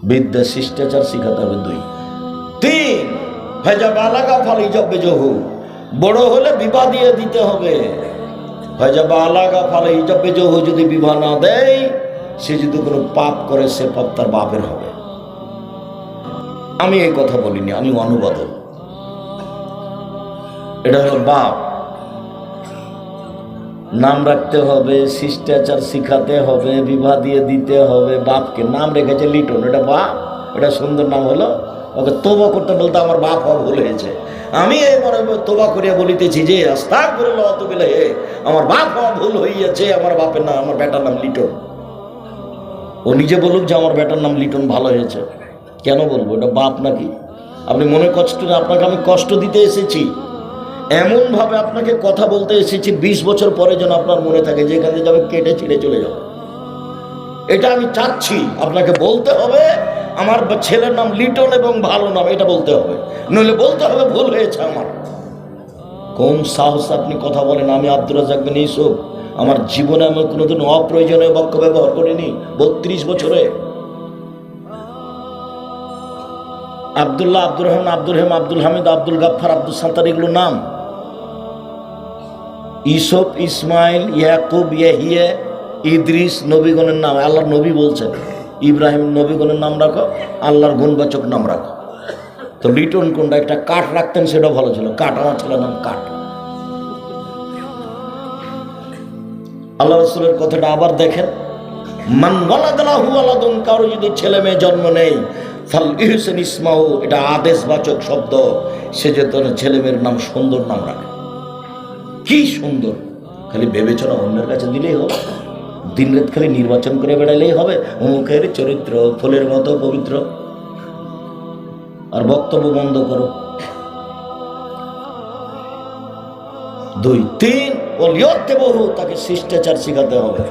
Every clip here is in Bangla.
বিদ্যা শিষ্টাচার শিখাতে হবে। 2 3 ফাইজা বালাগা ফাল ইজব বেজহু, বড় হলে বিবাহ দিয়ে দিতে হবে। ফাইজা বালাগা ফাল ইজব বেজহু, যদি বিবাহ না দেয়, সে যদি কোনো পাপ করে সে পাপ তার বাপের হবে। আমি এই কথা বলিনি, আমি অনুবাদক। এটা হলো বাপ। নাম রাখতে হবে, শিষ্টাচার শিখাতে হবে, বিবাহ দিয়ে দিতে হবে। বাপকে নাম রেখেছে লিটন, এটা বাপ। এটা সুন্দর নাম হলো। ওকে তোবা করতে বলতে আমার বাপ হওয়া ভুল হয়েছে। আমি এবারে তোবা করিয়া বলিতেছি যে আস্তাগফিরুল্লাহ ওয়া আতুবু ইলাইহি, আমার বাপ হওয়া ভুল হইয়াছে, আমার বাপের নাম, আমার বেটার নাম লিটন। ও নিজে বলুক যে আমার বেটার নাম লিটন, ভালো হয়েছে। কেন বলবো? এটা বাপ নাকি? আপনি মনে কষ্ট না, আপনাকে আমি কষ্ট দিতে এসেছি, এমনভাবে আপনাকে কথা বলতে এসেছি 20 বছর পরে যেন আপনার মনে থাকে যে এখানে যাবে কেটে ছিঁড়ে চলে যাবে। এটা আমি চাচ্ছি। আপনাকে বলতে হবে আমার ছেলের নাম লিটন এবং ভালো নাম, এটা বলতে হবে। নইলে বলতে হবে ভুল হয়েছে আমার। কোন সাহস আপনি কথা বলেন? আমি আব্দুর রাজ্জাক বিন ইউসুফ, আমার জীবনে আমি কোনোদিন অপ্রয়োজনীয় বাক্য ব্যবহার করিনি 32 বছরে। আব্দুল্লাহ, আব্দুর রহমান, আব্দুল রহিম, আব্দুল হামিদ, আব্দুল গাফফার, আব্দুল সাত্তার, এগুলো নাম। ইউসুফ, ইসমাইল, ইয়াকুব, ইয়াহিয়া, ইদ্রিস নবীগণের নাম। আল্লাহর নবী বলছেন ইব্রাহিম নবীগণের নাম রাখো, আল্লাহর গুণবাচক নাম রাখো। তো লিটন কোনটা? একটা কাঠ রাখতেন, সেটা ভালো ছিল। কাঠ, আমার ছেলের নাম কাঠ। আল্লাহ রাসূলের কথাটা আবার দেখেন, মান ওয়ালাদাহু ওয়ালাদুন, কারো যদি ছেলে মেয়ে জন্ম নেই, ফাল ইহসান ইসমাহু, এটা আদেশবাচক শব্দ। সে যে তোর ছেলে মেয়ের নাম সুন্দর নাম রাখে। কি সুন্দর! খালি বিবেচনা অন্যের কাছে দিলেই হবে, দিন রাত খালি নির্বাচন করে বেড়ালেই হবে। অমুকের চরিত্র ফুলের মতো পবিত্র, আর বক্তব্য বন্ধ করো। 2 3 ওলিয়তেবহু, তাকে শিষ্টাচার শিখাতে হবে।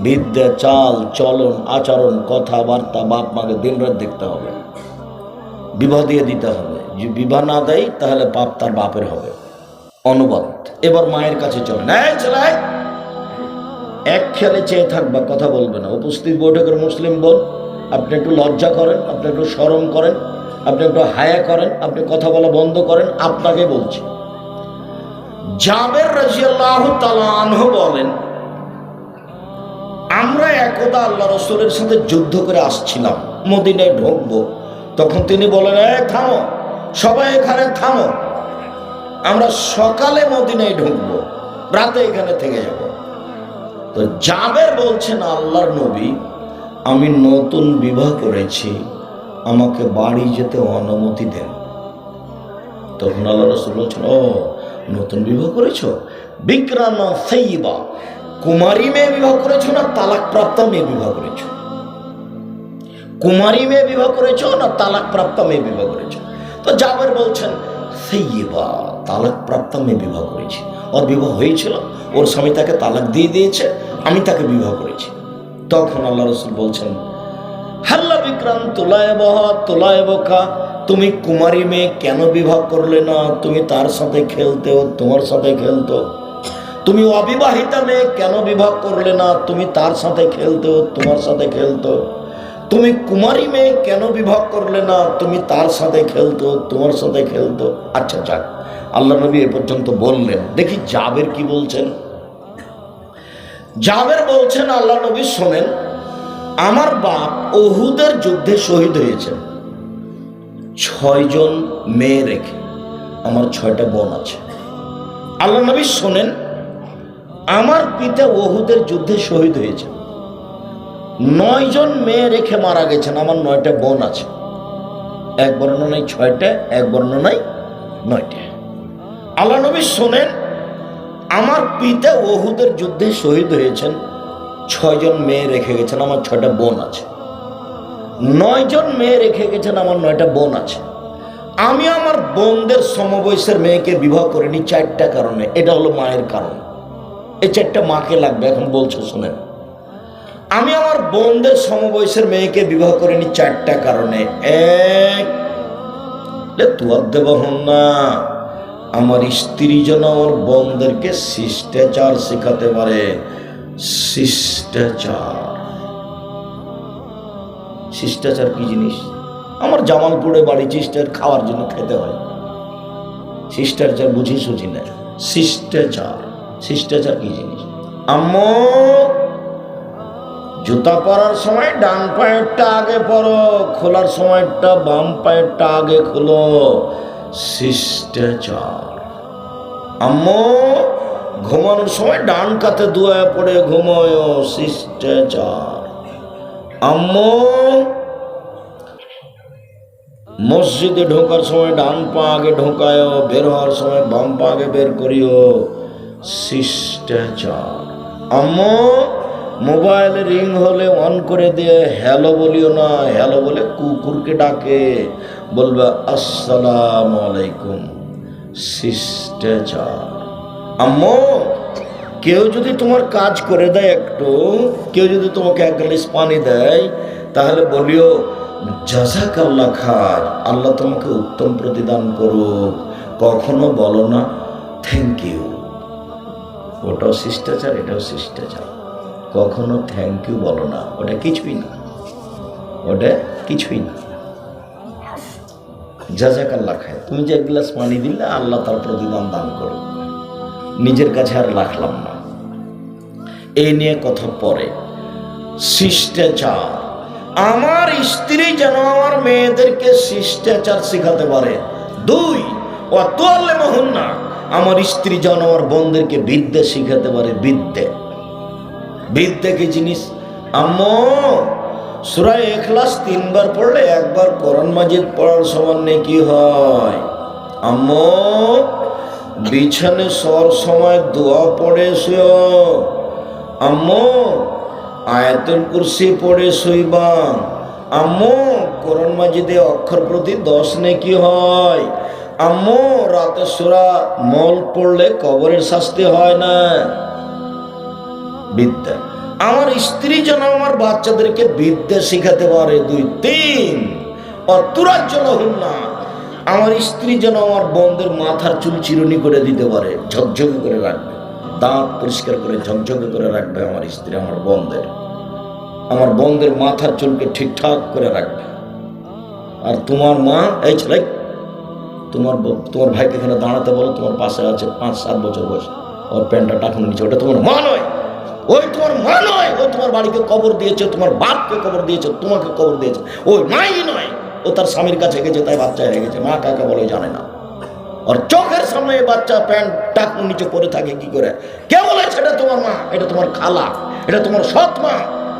বিদ্যা, চাল চলন, আচরণ, কথাবার্তা বাপ মাকে দিন রাত দেখতে হবে। বিবাহ দিয়ে দিতে হবে। যে বিবাহ না দেয় তাহলে পাপ তার বাপের হবে। অনুবাদ। এবার মায়ের কাছে চলেন। এক খেয়ালে চেয়ে থাকবা, কথা বলবে না। উপস্থিত বৈঠকের মুসলিম বোন, আপনি একটু লজ্জা করেন, আপনি একটু শরম করেন, আপনি একটু হায়া করেন, আপনি কথা বলা বন্ধ করেন। আপনাকে বলছি, জাবের রাদিয়াল্লাহু তাআলা আনহু বলেন, আমরা একদা আল্লাহ রাসূলের সাথে যুদ্ধ করে আসছিলাম, মদিনায় ঢুকবো। তখন তিনি বলেন, থামো, সবাই এখানে থামো, আমরা সকালে মদিনায় ঢুকবো, রাতে এখানে থেকে যাব। তো জাবের বলছেন, আল্লাহর নবী, আমি নতুন বিবাহ করেছি, আমাকে বাড়ি যেতে অনুমতি দেন। তখন আল্লাহ রাসূল বলছেন, ও নতুন বিবাহ করেছো? বিকরান সাইয়্যিবা, কুমারী মেয়ে বিবাহ করেছো না তালাক প্রাপ্ত মেয়ে বিবাহ করেছো? কুমারী মেয়ে বিবাহ করেছো না তালাক প্রাপ্ত মেয়ে বিবাহ করেছো? তো জাবের বলছেন, সাইয়্যিবা, তালাক প্রাপ্ত মেয়ে বিবাহ করেছি। ওর বিবাহ হয়েছিল, ওর স্বামী তাকে তালাক দিয়ে দিয়েছে, আমি তাকে বিবাহ করেছি। তখন আল্লাহ রাসূল বলছেন, হাল্লা বিকরান তুলায়বকা, তুমি কুমারী মেয়ে কেন বিবাহ করলে না? তুমি তার সাথে খেলতে, ও তোমার সাথে খেলতো। তুমি অবিবাহিতা মেয়ে কেন বিবাহ করলে না? তুমি তার সাথে খেলতে, ও তোমার সাথে খেলতো। তুমি কুমারী মেয়ে কেন বিবাহ করলে না? তুমি তার সাথে খেলতো, তোমার সাথে খেলতো। আচ্ছা যাক, আল্লাহ নবী এ পর্যন্ত বললেন। দেখি জাবের কি বলছেন। জাবের বলছেন, আল্লাহ নবী শোনেন, আমার বাপ উহুদের যুদ্ধে শহীদ হয়েছেন 6 জন মেয়ে রেখে। আমার 6টা বোন আছে। আল্লাহ নবী শোনেন, আমার পিতা উহুদের যুদ্ধে শহীদ হয়েছেন, 9 জন মেয়ে রেখে মারা গেছেন। আমার 9টা বোন আছে। এক বর্ণনায় 6টা, এক বর্ণনায় 9টা। আল্লাহ নবী শোনেন, আমার পিতা উহুদের যুদ্ধে শহীদ হয়েছেন, 6 জন মেয়ে রেখে গেছেন, আমার 6টা বোন আছে। 9 জন মেয়ে রেখে গেছেন, আমার 9টা বোন আছে। আমি আমার বোনদের সমবয়সের মেয়েকে বিবাহ করিনি 4টা কারণে। এটা হলো মায়ের কারণ। এই 4টা মাকে লাগবে। এখন বলছে শোনেন, আমি আমার বোনদের সমবয়সের মেয়েকে বিবাহ করিনি 4টা কারণে। এক, না, আমার স্ত্রী যেন আমার বোনদেরকে শিষ্টাচার শেখাতে পারে। শিষ্টাচার, শিষ্টাচার কি জিনিস? আমার জামালপুরে বাড়ি, শিষ্টাচার খাওয়ার জন্য খেতে হয়। শিষ্টাচার বুঝি সুঝি না। শিষ্টাচার, শিষ্টাচার কি জিনিস? আম্মু, জুতা পরার সময় ডান পায়েরটা আগে পরো, খোলার সময়টা বাম পায়েরটা আগে খোলো। শিষ্টাচার। আম্মু, ঘুমানোর সময় ডান কাতে দুয়া পড়ে ঘুমোয়। শিষ্টাচার। আম্মু, মসজিদে ঢোকার সময় ডান পা আগে ঢোকায়, বের হওয়ার সময় বাম পা আগে বের করিও। শিষ্টাচার। আম্মু, মোবাইলে রিং হলে অন করে দিয়ে হ্যালো বলিও না, হ্যালো বলে কুকুরকে ডাকে, বলবে আসসালামু আলাইকুম। শিষ্টাচার। আম্মু, কেউ যদি তোমার কাজ করে দেয় একটু, কেউ যদি তোমাকে এক গ্লাস পানি দেয়, তাহলে বলিও জাযাকাল্লাহ খার, আল্লাহ তোমাকে উত্তম প্রতিদান করুক। কখনো বলো না থ্যাংক ইউ। ওটাও শিষ্টাচার, এটাও শিষ্টাচার। কখনো থ্যাংক ইউ বলো না, ওটা কিছুই না, ওটা কিছুই না। জাযাকাল্লাহ খায়, তুমি যে এক গ্লাস পানি দিলে আল্লাহ তার প্রতিদান দান করুক। নিজের কাছে আর রাখলাম না, এই নিয়ে কথা পরে। শিষ্টাচার। আমার স্ত্রী যেন আমার মেয়েদেরকে শিষ্টাচার শেখাতে পারে। 2, ওয়াতুআল্লিমুহুন্না, আমার স্ত্রী যেন আমার বোনদেরকে বিদ্যা শিখাতে পারে। বিদ্যা, বিদ্যা কি জিনিস? আম্মু, সূরা ইখলাস 3 বার পড়লে 1 বার কোরআন মাজিদ পড়ার সমান নেকি হয়। আম্মু, বিছানে শোয়ার সময় দোয়া পড়ে শুয়ো। আম্মু, আয়াতুল কুরসি পড়ে শুইবা। আম্মু, কোরআন মাজিদে অক্ষর প্রতি 10 নেকি হয়। আম্মু, রাতে সূরা মল পড়লে কবরের শাস্তি হয় না। বিদ্যা। আমার স্ত্রী যেন আমার বাচ্চাদেরকে বিদ্যা শিখাতে পারে। 2, 3, অতুরাজ্জলহুন্না, আমার স্ত্রী যেন আমার বোনদের মাথার চুল চিরুনি করে দিতে পারে, ঝকঝকে করে রাখবে, দাঁত পরিষ্কার করে ঝকঝকে করে রাখবে আমার স্ত্রী। আমার বোনদের মাথার চুলকে ঠিকঠাক করে রাখবে। আর তোমার মা, এই ছেলে, তোমার ভাইকে এখানে দাঁড়াতে বলো, তোমার পাশে আছে 5-7 বছর বয়স, ওর প্যান্টটা টাকুন নিচে। ওটা তোমার মা নয়, ওই তোমার মা নয়। ও তোমার বাড়িকে কবর দিয়েছে, তোমার বাপকে কবর দিয়েছে, তোমাকে কবর দিয়েছে। ওই মাই নয়, ও তার স্বামীর কাছে গেছে, তাই বাচ্চা হয়ে গেছে। মা কাকে বলে জানে না। আর চোখের সামনে বাচ্চা প্যান্ট টাকুন নিচে পরে থাকে কি করে? কে বলেছে এটা তোমার মা? এটা তোমার খালা, এটা তোমার সৎ মা।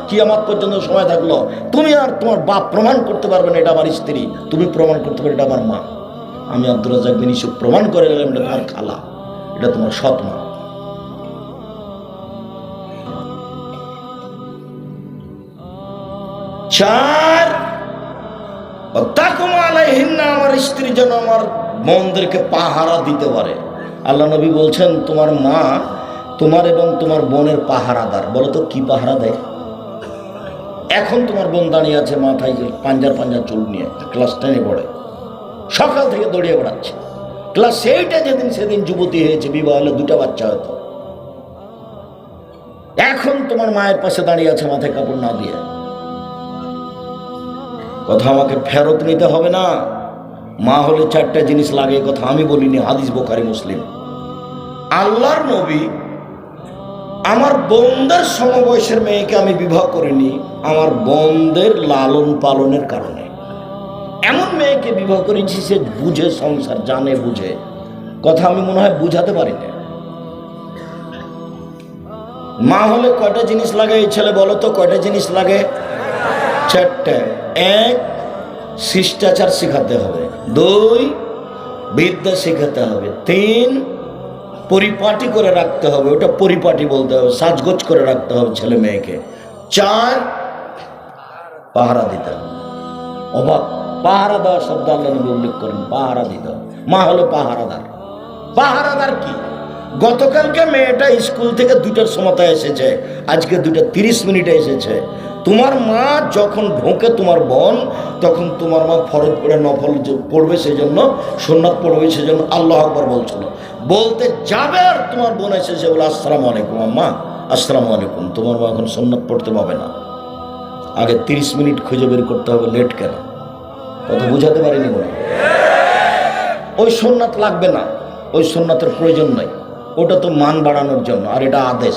কিয়ামত পর্যন্ত সময় থাকলো তুমি আর তোমার বাপ প্রমাণ করতে পারবে না এটা আমার স্ত্রী। তুমি প্রমাণ করতে পারবে এটা আমার মা। আমি আব্দুর রাজ্জাক বিন ইউসুফ প্রমাণ করে গেলাম এটা তোমার খালা, এটা তোমার সৎ মা। 4, তাকুমা আলাইহিন্না, আমার স্ত্রী যেন আমার বোনদেরকে পাহারা দিতে পারে। আল্লাহ নবী বলছেন তোমার মা তোমার এবং তোমার বোনের পাহারাদার। বলো তো কি পাহারা দেয়? এখন তোমার বোন দাঁড়িয়ে আছে মাথায় পাঞ্জার চুল নিয়ে, ক্লাস 10-এ পড়ে, সকাল থেকে দৌড়িয়ে বেড়াচ্ছে। ক্লাস 8-এ সেদিন যুবতী হয়েছে, বিবাহ হলে 2টা বাচ্চা হতো। এখন তোমার মায়ের পাশে দাঁড়িয়ে আছে মাথায় কাপড় না দিয়ে। কথা আমাকে ফেরত নিতে হবে না। মা হলে 4টা জিনিস লাগে, কথা আমি বলিনি, হাদিস বুখারী মুসলিম। আল্লাহর নবী আমার বোনদের সমবয়সের মেয়েকে আমি বিবাহ করিনি, আমার বোনদের লালন পালনের কারণে। এমন মেয়েকে বিবাহ করেছি সে বুঝে সংসার, জানে বুঝে। কথা আমি মনে হয় বুঝাতে পারি না। মা হলে কয়টা জিনিস লাগে? এই ছেলে বলো তো কয়টা জিনিস লাগে? 4টা। 1, শিষ্টাচার শেখাতে হবে। 2, বিদ্যা শেখাতে হবে। 3, পরিপাটি করে রাখতে হবে, ওটা পরিপাটি বলতে হবে, সাজগোজ করে রাখতে হবে ছেলে মেয়েকে। 4, পাহারা দিতে হবে। অবাক, পাহারা দেওয়া শব্দ আল্লাহ নবী উল্লেখ করেন, পাহারা দিতে হবে। মা হলো পাহারাদার। পাহারাদার কি? গতকালকে মেয়েটা স্কুল থেকে 2টার সময় এসেছে, আজকে 2:30 এসেছে। তোমার মা যখন ঢোকে তোমার বোন, তখন তোমার মা ফরজ পড়ে নফল পড়বে, সেজন্য সুন্নাত পড়বে, সেজন্য আল্লাহু আকবার বলছিল। বলতে যাবে আর তোমার বোন এসেছে বলে আসসালামু আলাইকুম আম্মা, আসসালামু আলাইকুম। তোমার মা এখন সুন্নাত পড়তে পাবে না। আগে 30 মিনিট খুঁজে বের করতে হবে, লেট কেন? কথা বুঝাতে পারিনি মনে হয়। ওই সুন্নাত লাগবে না, ওই সুন্নাতের প্রয়োজন নাই, ওটা তো মান বাড়ানোর জন্য, আর এটা আদেশ।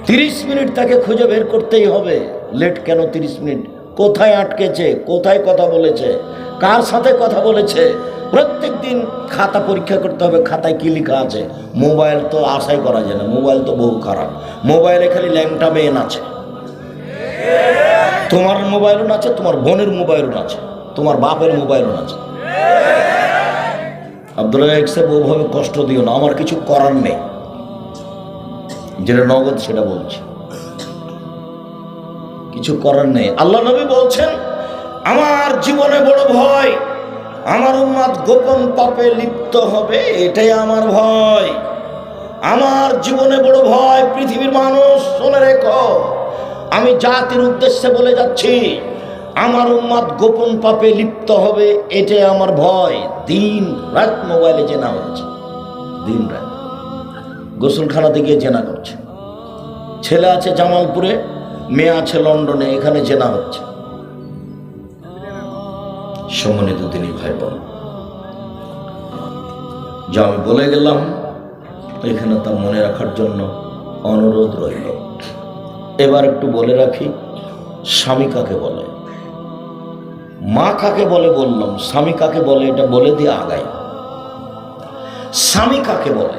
30 মিনিট তাকে খুঁজে বের করতেই হবে। লেট কেন 30 মিনিট? কোথায় আটকেছে, কোথায় কথা বলেছে, কার সাথে কথা বলেছে, প্রত্যেক দিন খাতা পরীক্ষা করতে হবে, খাতায় কি লেখা আছে। মোবাইল তো আশাই করা যায় না, মোবাইল তো বহু খারাপ। মোবাইলে খালি ল্যাংটা মেয়ে নাচে। তোমার মোবাইলও নাচে, তোমার বোনের মোবাইলও নাচে, তোমার বাপের মোবাইলও নাচে। আব্দুল্লাহ সাহেব ওভাবে কষ্ট দিও না, আমার কিছু করার নেই, যেটা নগদ সেটা বলছি, কিছু করার নেই। আল্লাহ নবী বলছেন, আমার জীবনে বড় ভয়, আমার উম্মত গোপন পাপে লিপ্ত হবে, এটাই আমার ভয়। আমার জীবনে বড় ভয়। পৃথিবীর মানুষ শুনে রেখো, আমি জাতির উদ্দেশ্যে বলে যাচ্ছি, আমার উম্মত গোপন পাপে লিপ্ত হবে, এটাই আমার ভয়। দিন রাত মোবাইলে জেনা হচ্ছে, দিন রাত গোসলখানাতে গিয়ে জেনা করছে। ছেলে আছে জামালপুরে, মেয়ে আছে লন্ডনে, এখানে জেনা হচ্ছে। সম্মানিত দিনী ভাই বোন, যা আমি বলে গেলাম এখানে তা মনে রাখার জন্য অনুরোধ রইল। এবার একটু বলে রাখি, স্বামী কাকে বলে, মা কাকে বলে বললাম, স্বামী কাকে বলে এটা বলে দিয়ে আগাই। স্বামী কাকে বলে?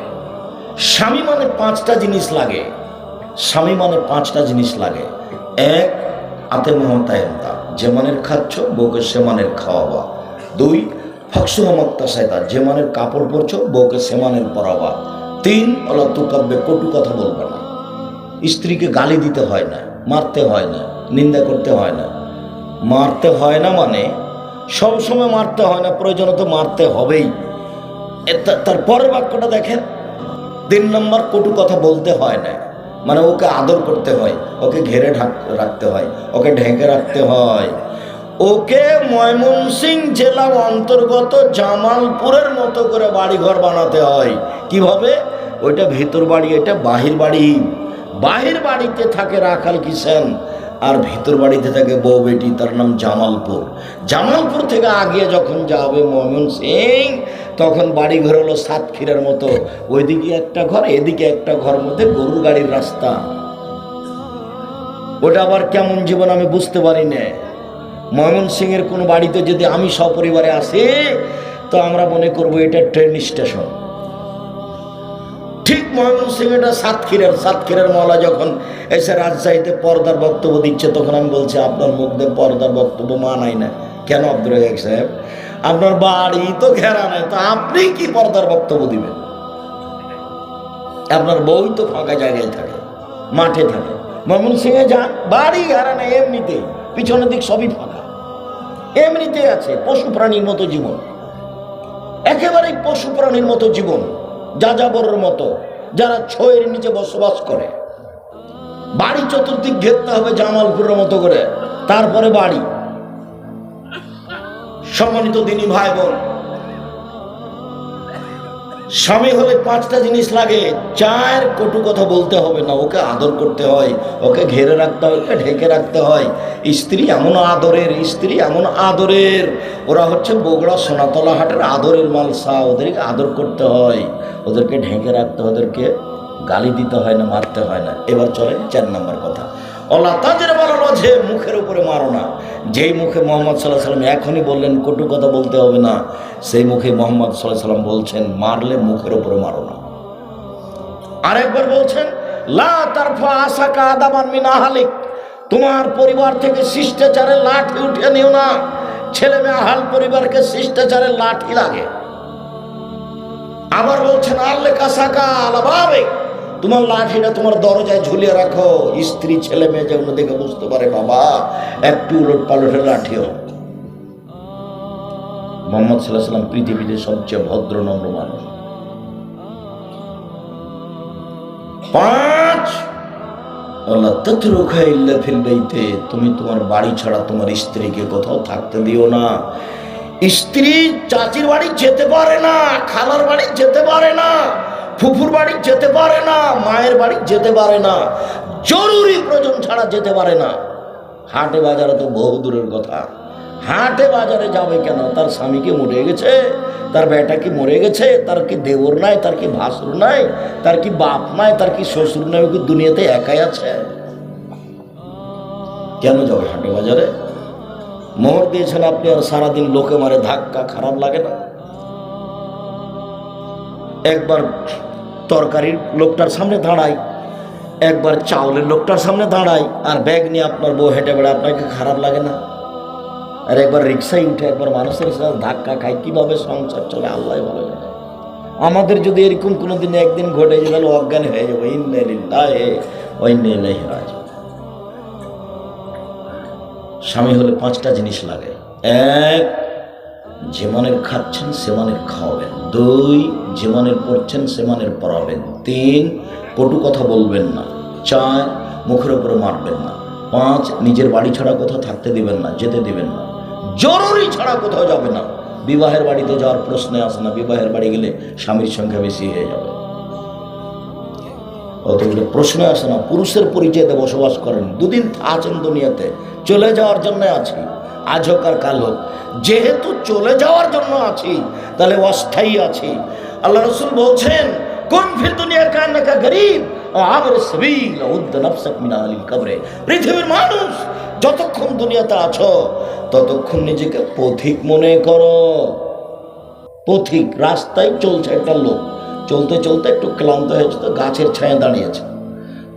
স্বামী মানে 5টা জিনিস লাগে। স্বামী মানে 5টা জিনিস লাগে। 1, আতে মহতায়তা, যে মানের খাচ্ছ বউকে সে মানের খাওয়াবা। 2, ফাকসু হমাক্তা সায়তা, যে মানের কাপড় পরছো বউকে সে মানের পরাবা। 3, অলা তুকাব্বে, কটু কথা বলবে না। স্ত্রীকে গালি দিতে হয় না, মারতে হয় না, নিন্দা করতে হয় না। মারতে হয় না মানে সবসময় মারতে হয় না, প্রয়োজন তো মারতে হবেই। তার পরের বাক্যটা দেখেন, 3 নম্বর, কটু কথা বলতে হয় না, মানে ওকে আদর করতে হয়, ওকে ঘেরে রাখতে হয়, ওকে ঢেকে রাখতে হয়। ওকে ময়মনসিংহ জেলা অন্তর্গত জামালপুরের মতো করে বাড়িঘর বানাতে হয়। কিভাবে? ওইটা ভিতর বাড়ি, এটা বাহির বাড়ি। বাহির বাড়িতে থাকে রাখাল কিষেন, আর ভিতর বাড়িতে থাকে বউ বেটি, তার নাম জামালপুর। জামালপুর থেকে আগে যখন যাবে ময়মনসিংহ, তখন বাড়ি ঘর হলো সাতক্ষীরার মতো, ওইদিকে একটা ঘর, এদিকে একটা ঘর, মধ্যে গরুর গাড়ির রাস্তা। ওটা আবার কেমন জীবন আমি বুঝতে পারি না। ময়মনসিংহের কোনো বাড়িতে যদি আমি সপরিবারে আসি, তো আমরা মনে করবো এটা ট্রেন স্টেশন। ঠিক ময়মনসিংহ এটা সাতক্ষীরার মহলা যখন এসে রাজশাহীতে পর্দার বক্তব্য দিচ্ছে, তখন আমি বলছি আপনার মুখ দিয়ে পর্দার বক্তব্য মানাই না। কেন আব্দুর রাজ্জাক সাহেব? আপনার বাড়ি তো ঘেরা নেই, তো আপনি কি পর্দার বক্তব্য দিবেন? আপনার বউ তো ফাঁকা জায়গায় থাকে, মাঠে থাকে। ময়মনসিংহে যান, বাড়ি ঘেরা নেই, এমনিতেই পিছনের দিক সবই ফাঁকা, এমনিতে আছে। পশু প্রাণীর মতো জীবন, একেবারেই পশু প্রাণীর মতো জীবন, যাযাবরের মতো, যারা ছয়ের নিচে বসবাস করে। বাড়ি চতুর্দিক ঘেরতে হবে জামালপুরের মতো করে, তারপরে বাড়ি। সম্মানিত দিনী ভাই বোন, স্বামী হলে 5টা জিনিস লাগে। 4, কটু কথা বলতে হবে না, ওকে আদর করতে হয়, ওকে ঘেরে রাখতে হয়, ওকে ঢেকে রাখতে হয়। স্ত্রী এমন আদরের, স্ত্রী এমন আদরের, ওরা হচ্ছে বগুড়া সোনাতলা হাটের আদরের মালসা, ওদেরকে আদর করতে হয়, ওদেরকে ঢেকে রাখতে হয়, ওদেরকে গালি দিতে হয় না, মারতে হয় না। এবার চলে 4 নম্বর কথা, আল্লাহ তাদের বলানো যে মুখের উপরে মারো না। যেই মুখে মোহাম্মদ সাল্লাহ সাল্লাম এখনই বললেন কটু কথা বলতে হবে না, সেই মুখে মোহাম্মদ সাল্লাহ সাল্লাম বলছেন মারলে মুখের উপরে মারো না। আরেকবার বলছেন, লা তারফা আসাকা আদামান মিন আহলিক, তোমার পরিবার থেকে শিষ্টাচারের লাঠি উঠিয়ে নিও না। ছেলে মেয়ে আহাল পরিবারকে শিষ্টাচারের লাঠি লাগে। আবার বলছেন, আল্লে কাসাকা আলাবাবে, তোমার লাঠিটা তোমার দরজায় ঝুলিয়ে রাখো, স্ত্রী ছেলে মেয়ে যেন দেখে বুঝতে পারে বাবা একটু উলট পালটের লাঠিও। মোহাম্মদ সাল্লাল্লাহু আলাইহি ওয়াসাল্লাম পৃথিবীতে সবচেয়ে ভদ্র নম্র মানুষ। 5, আল্লাহ তাতরুকা ইল্লা ফিল বাইতে, তুমি তোমার বাড়ি ছাড়া তোমার স্ত্রীকে কোথাও থাকতে দিও না। স্ত্রী চাচির বাড়ি যেতে পারে না, খালার বাড়ি যেতে পারে না, ফুফুর বাড়ি যেতে পারে না, মায়ের বাড়ি যেতে পারে না। জরুরি প্রয়োজন ছাড়া যেতে পারে না। হাটে বাজারে তো বহু দূরের কথা, হাটে বাজারে যাবে কেন? তার স্বামী কি মরে গেছে? তার বেটা কি মরে গেছে? তার কি দেবর নাই? তার কি ভাসুর নাই? তার কি বাপ নাই? তার কি শ্বশুর নাই? কি দুনিয়াতে একাই আছে? কেন যাবে হাটে বাজারে? মোহর দিয়েছেন আপনি, আর সারাদিন লোকে মারে ধাক্কা, খারাপ লাগে না? একবার তরকারির লোকটার সামনে দাঁড়াই, একবার চাউলের লোকটার সামনে দাঁড়াই, আর ব্যাগ নিয়ে আপনার বউ হেঁটে বেড়ায়, আপনাকে খারাপ লাগে না? আর একবার রিক্সায় উঠে একবার মানুষের সাথে ধাক্কা খাই, কিভাবে সংসার চলে আল্লাহ ভালো জানে। আমাদের যদি এরকম কোনোদিন একদিন ঘটে যায় তাহলে অজ্ঞান হয়ে যাবো। ইন্না লিল্লাহি ওয়া ইন্না ইলাইহি রাজিউন। স্বামী হলে 5টা জিনিস লাগে। 1, যে মানের খাচ্ছেন সে মানের খাওয়াবেন। 2, যে মানের পড়ছেন সে মানের পড়াবেন। 3, কটু কথা বলবেন না। 4, মুখের উপরে মারবেন না। 5, নিজের বাড়ি ছাড়া কোথাও থাকতে দিবেন না, যেতে দিবেন না। জরুরি ছাড়া কোথাও যাবে না। বিবাহের বাড়িতে যাওয়ার প্রশ্নে আসে না, বিবাহের বাড়ি গেলে স্বামীর সংখ্যা বেশি হয়ে যাবে, অতগুলো প্রশ্নে আসে না। পুরুষের পরিচয়তে বসবাস করেন, 2 দিন আছেন দুনিয়াতে, চলে যাওয়ার জন্য আছি, আজ হোক আর কাল হোক। যেহেতু চলে যাওয়ার জন্য আছি তাহলে অস্থায়ী আছি। আল্লাহ রাসূল বলছেন, কোন ফিল দুনিয়া কান্নাকা গরীব ও আবর সাবিল উদ্দ নফসাক মিন আলিল কবরে। পৃথিবীর মানুষ যতক্ষণ দুনিয়াতে আছো ততক্ষণ নিজেকে পথিক মনে করো। পথিক, রাস্তায় চলছে একটা লোক, চলতে চলতে একটু ক্লান্ত হয়েছে, তো গাছের ছায়া দাঁড়িয়েছে।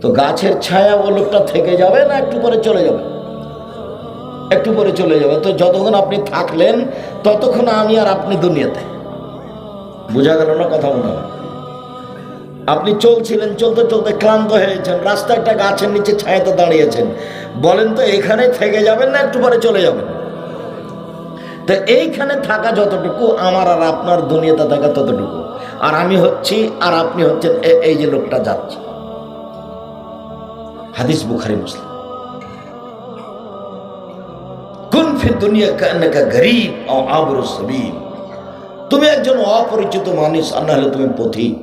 তো গাছের ছায়া ও লোকটা থেকে যাবে না একটু পরে চলে যাবে? একটু পরে চলে যাবে। তো যতক্ষণ আপনি থাকলেন ততক্ষণ আমি আর আপনি দুনিয়াতে। বোঝা গেল না কথা? মনে হয় আপনি চলছিলেন, চলতে চলতে ক্লান্ত হয়েছেন, রাস্তায় একটা গাছের নিচে ছায়াতে দাঁড়িয়েছেন। বলেন তো এখানে থেকে যাবেন না একটু পরে চলে যাবেন? তো এইখানে থাকা যতটুকু, আমার আর আপনার দুনিয়াতে থাকা ততটুকু। আর আমি হচ্ছি আর আপনি হচ্ছেন এই যে লোকটা যাচ্ছে। হাদিস বুখারী মুসলিম। কুন ফিদ দুনিয়া কান্নাকা গরীব ও আবরু সাবিল। তুমি একজন অপরিচিত মানুষ, আর না হলে তুমি পথিক।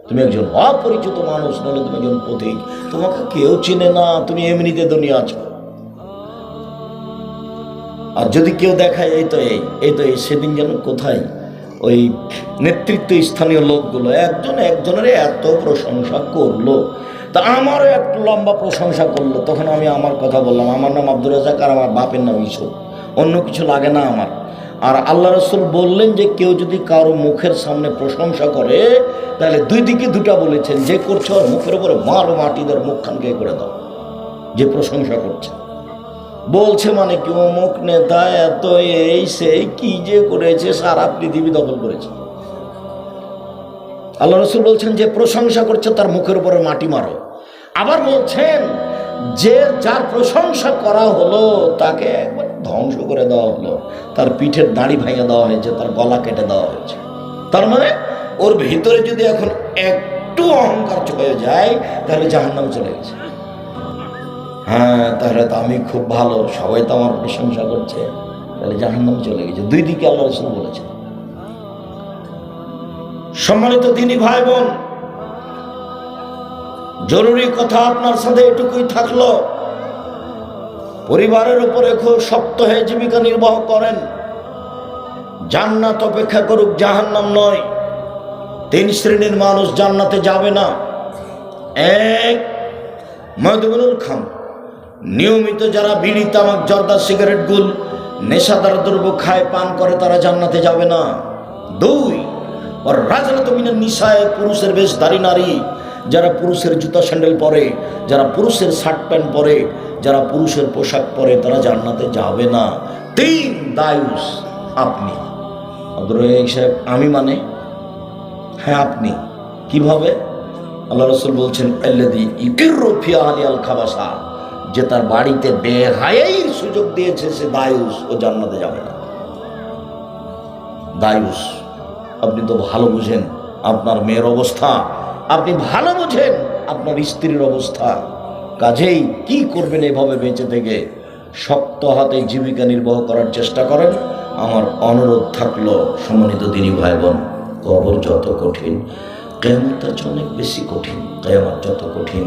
তুমি একজন অপরিচিত মানুষ, নাহলে তুমি একজন পথিক। তোমাকে কেউ চিনে না, তুমি এমনিতে দুনিয়া আছো। আর যদি কেউ দেখায় এই তো এই সেদিন যেন কোথায় ওই নেতৃত্ব স্থানীয় লোকগুলো একজন একজনের এত প্রশংসা করলো, তা আমারও একটু লম্বা প্রশংসা করলো। তখন আমি আমার কথা বললাম, আমার নাম আব্দুর রাজ্জাক আর আমার বাপের নাম ইসুফ, অন্য কিছু লাগে না আমার। আর আল্লাহ রাসূল বললেন যে কেউ যদি কারো মুখের সামনে প্রশংসা করে তাহলে 2 দিকে 2টা বলেছেন, যে করছে ওর মুখের উপরে মারো, মাটিদের মুখখানকে করে দাও, যে প্রশংসা করছে। বলছে মানে কি, অমুক নেতা এত এই সেই কি যে করেছে, সারা পৃথিবী দখল করেছে। আল্লাহ রাসূল বলছেন যে প্রশংসা করছে তার মুখের উপরে মাটি মারো। আবার বলছেন যে যার প্রশংসা করা হলো তাকে একবার ধ্বংস করে দেওয়া হলো, তার পিঠের দাড়ি ভেঙে দেওয়া হয়েছে, তার গলা কেটে দেওয়া হয়েছে। তার মানে ওর ভিতরে যদি এখন একটু অহংকার হয়ে যায় তাহলে জাহান্নামে চলে গেছে। হ্যাঁ, তাহলে তো আমি খুব ভালো, সবাই তো আমার প্রশংসা করছে, তাহলে জাহান্নামে চলে গেছে। 2 দিকে আল্লাহ রাসূল বলেছেন। সম্মানিত দ্বীনি ভাই বোন, জরুরি কথা আপনার সাথে এটুকুই থাকলো। পরিবারের উপরে খুব শক্ত হয়ে জীবিকা নির্বাহ করেন। জান্নাত অপেক্ষা করুক, জাহান্নাম নয়। 3 শ্রেণীর মানুষ জান্নাতে যাবে না। 1, মদগুনুল খাম, নিয়মিত যারা বিড়ি, তামাক, জর্দা, সিগারেট, গুল, নেশাদার দ্রব্য খায়, পান করে, তারা জান্নাতে যাবে না। 2, আর রাজনাত মিনান নিসায়ে, পুরুষের বেশধারী নারী, যারা পুরুষের জুতা স্যান্ডেল পরে, যারা পুরুষের শার্ট প্যান্ট পরে, যারা পুরুষের পোশাক পরে, তারা জান্নাতে যাবে না। 3, দায়ুস, আপনি। আব্দুর রাজ্জাক সাহেব, আমি মানে? হ্যাঁ আপনি। কিভাবে? আল্লাহ রাসূল বলছেন, আল্লাযী ইকিরু ফি আহলিল খাবাসা, যে তার বাড়িতে বেহায়াইর সুযোগ দিয়েছে সে দায়ুস, ও জান্নাতে যাবে না। দায়ুস, আপনি তো ভালো বুঝেন আপনার মেয়ের অবস্থা, আপনি ভালো বুঝেন আপনার স্ত্রীর অবস্থা, কাজেই কি করবেন এভাবে বেঁচে থেকে? শক্ত হাতে জীবিকা নির্বাহ করার চেষ্টা করেন। আমার অনুরোধ থাকলো, সম্মানিত দ্বীনি ভাই বোন, কবর যত কঠিন, কিয়ামত অনেক বেশি কঠিন। কিয়ামত যত কঠিন,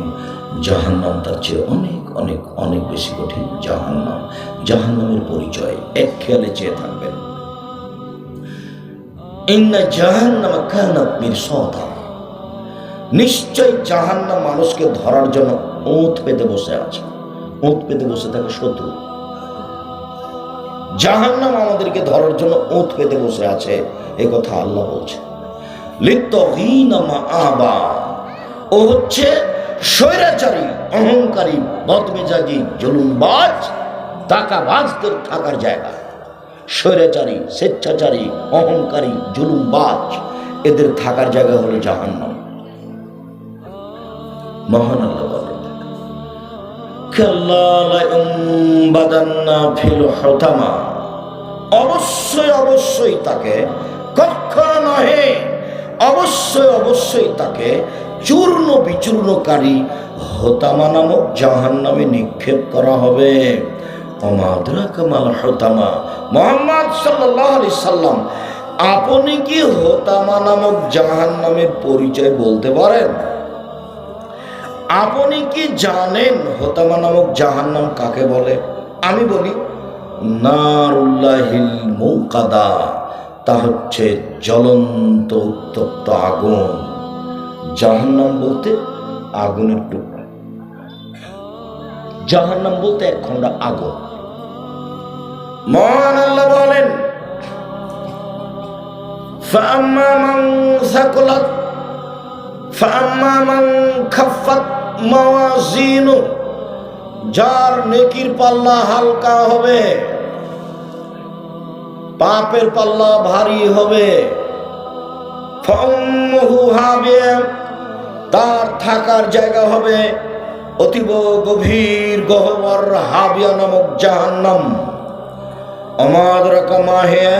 জাহান্নাম তার চেয়ে অনেক অনেক অনেক বেশি কঠিন। জাহান্নাম, জাহান্নামের পরিচয় এক খেয়ালে চেয়ে থাকবেন। ইন্না জাহান্নাম কানাত মিরসাদা, নিশ্চয় জাহান্নাম মানুষকে ধরার জন্য ওঁত পেতে বসে আছে। ওঁত পেতে বসে থাকে শত্রু। জাহান্নাম আমাদেরকে ধরার জন্য ওঁত পেতে বসে আছে, এ কথা আল্লাহ বলছে। লিত্তাগীনা মাআবা, ও হচ্ছে স্বৈরাচারী, অহংকারী, বদমেজাজি, জুলুমবাজ, টাকাবাজদের থাকার জায়গা। স্বৈরাচারী, স্বেচ্ছাচারী, অহংকারী, জুলুমবাজ, এদের থাকার জায়গা হলো জাহান্নাম। মহান আল্লাহ বলেন, কাল্লা লায়ুনবাদান্না ফিল হুতামা, অবশ্যই অবশ্যই তাকে, কখনো নহে অবশ্যই অবশ্যই তাকে চূর্ণ বিচূর্ণকারী হোতামা নামক জাহান্নামে নিক্ষেপ করা হবে। ওমা আদরাকা মাল হুতামা, মুহাম্মদ সাল্লাল্লাহু আলাইহি সাল্লাম, আপনি কি হোতামা নামক জাহান্নামের পরিচয় বলতে পারেন? আপনি কি জানেন হোতামা নামক জাহান্নাম কাকে বলে? আমি বলি, নারুল্লাহিল মুকাদা, তা হচ্ছে জ্বলন্ত উত্তপ্ত আগুন। জাহান্নাম বলতে আগুনের টুকরা, জাহান্নাম বলতে এক খণ্ড আগুন। মহান আল্লাহ বলেন, ফাআম্মা মান সাকুলাত ফাআম্মা মান খাফফাত মাওয়াজিনু, যার নেকির পাল্লা হালকা হবে, পাপের পাল্লা ভারী হবে, ফাউম্মুহু হাবিয়া, তার থাকার জায়গা হবে অতীব গভীর গহ্বর হাবিয়া নামক জাহান্নাম। আমাদরাকা মা হিয়া,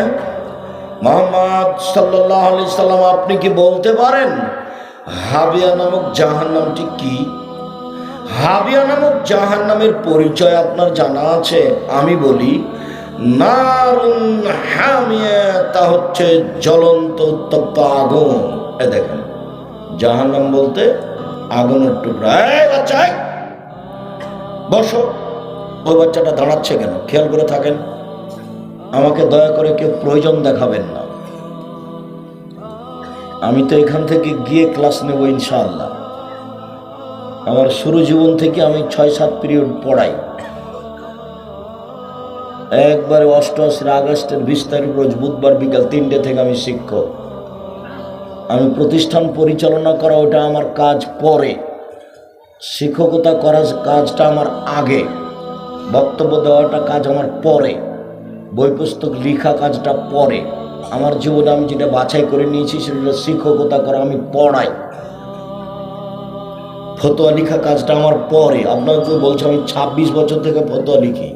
মুহাম্মদ সাল্লাল্লাহু আলাইহি সাল্লাম, আপনি কি বলতে পারেন হাবিয়া নামক জাহান্নামটি কি? হাবিয়া নামক জাহান্নামের পরিচয় আপনার জানা আছে? আমি বলি, নারুন হামিয়া, তা হচ্ছে জ্বলন্ত উত্তপ্ত আগুন। এ দেখেন, জাহান্নাম বলতে আগুনের টুকরা। এই বাচ্চা, বসো। ওই বাচ্চাটা দাঁড়াচ্ছে কেন? খেয়াল করে থাকেন। আমাকে দয়া করে কেউ প্রয়োজন দেখাবেন না। আমি তো এখান থেকে গিয়ে ক্লাস নেব ইনশাআল্লাহ। আমার শুরু জীবন থেকে আমি ৬-৭ পিরিয়ড পড়াই। একবারে ৮৮ আগস্টের ২০ তারিখ রোজ বুধবার বিকাল ৩টে থেকে আমি শিক্ষক। আমি প্রতিষ্ঠান পরিচালনা করা, ওটা আমার কাজ পরে। শিক্ষকতা করার কাজটা আমার আগে, বক্তব্য দেওয়াটা কাজ আমার পরে, বই পুস্তক লেখা কাজটা পরে। আমার জীবনে আমি যেটা বাছাই করে নিয়েছি সেটা শিক্ষকতা করা, আমি পড়াই। ফতোয়া লেখা কাজটা আমার পরে। আপনাকে বলছি, আমি ২৬ বছর থেকে ফতোয়া লিখি।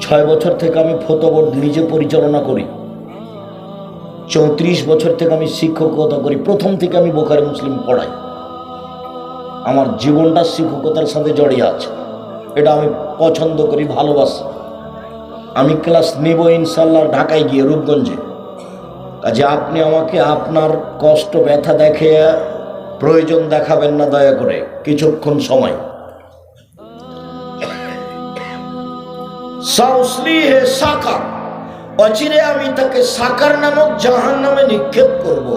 ৬ বছর থেকে আমি ফতোয়া বোর্ড নিজে পরিচালনা করি। ৩৪ বছর থেকে আমি শিক্ষকতা করি। প্রথম থেকে আমি বুখারী মুসলিম পড়াই। আমার জীবনটা শিক্ষকতার সাথে জড়িয়ে আছে। এটা আমি পছন্দ করি, ভালোবাসি। আমি ক্লাস নেব ইনশাল্লাহ ঢাকায় গিয়ে, রূপগঞ্জে। কাজে আপনি আমাকে আপনার কষ্ট ব্যথা দেখে প্রয়োজন দেখাবেন না, দয়া করে কিছুক্ষণ সময়। সাউসলিহে সাকার, অচিরে আমি তাকে সাকার নামক জাহান্নামে নিক্ষেপ করব।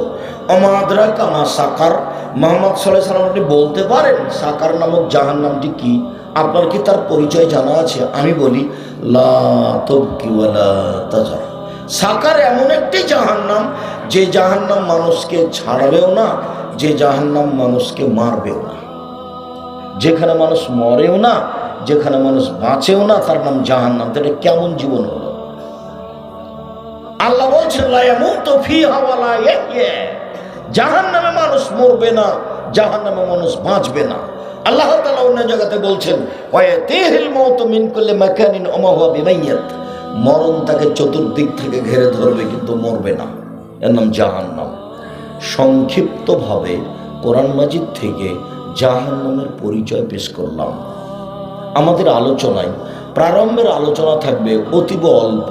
আমাদরাকা মা সাকার, মুহাম্মদ সাল্লাল্লাহু আলাইহি ওয়াসাল্লাম, আপনি বলতে পারেন সাকার নামক জাহান্নামটি কি? আপনার কি তার পরিচয় জানা আছে? আমি বলি, লা তাবকি ওয়ালা তাজর। সাকার এমন একটি জাহান্নাম, যে জাহান্নাম মানুষকে ছাড়বেও না, যে জাহান্নাম মানুষকে মারবেও না, যেখানে মানুষ মরেও না, যেখানে মানুষ বাঁচেও না, তার নাম জাহান্নাম। এটা কেমন জীবন হলো? আল্লাহ বলছেন, লা ইয়ামুতু ফিহা ওয়ালা ইয়াহইয়া, জাহান্নামে মানুষ মরবে না, জাহান্নামে মানুষ বাঁচবে না। আল্লাহ তাআলা অন্য জায়গাতে বলছেন, ওয়ায়াতিহিল মাউতু মিন কুল্লি মাকানিন ওয়া মা হুয়া বিমাইয়্যিত, মরণ তাকে চতুর্দিক থেকে ঘিরে ধরবে কিন্তু মরবে না। এর নাম জাহান্নাম। সংক্ষিপ্তভাবে কোরআন মাজিদ থেকে জাহান্নামের পরিচয় পেশ করলাম। আমাদের আলোচনায় প্রারম্ভের আলোচনা থাকবে অতীব অল্প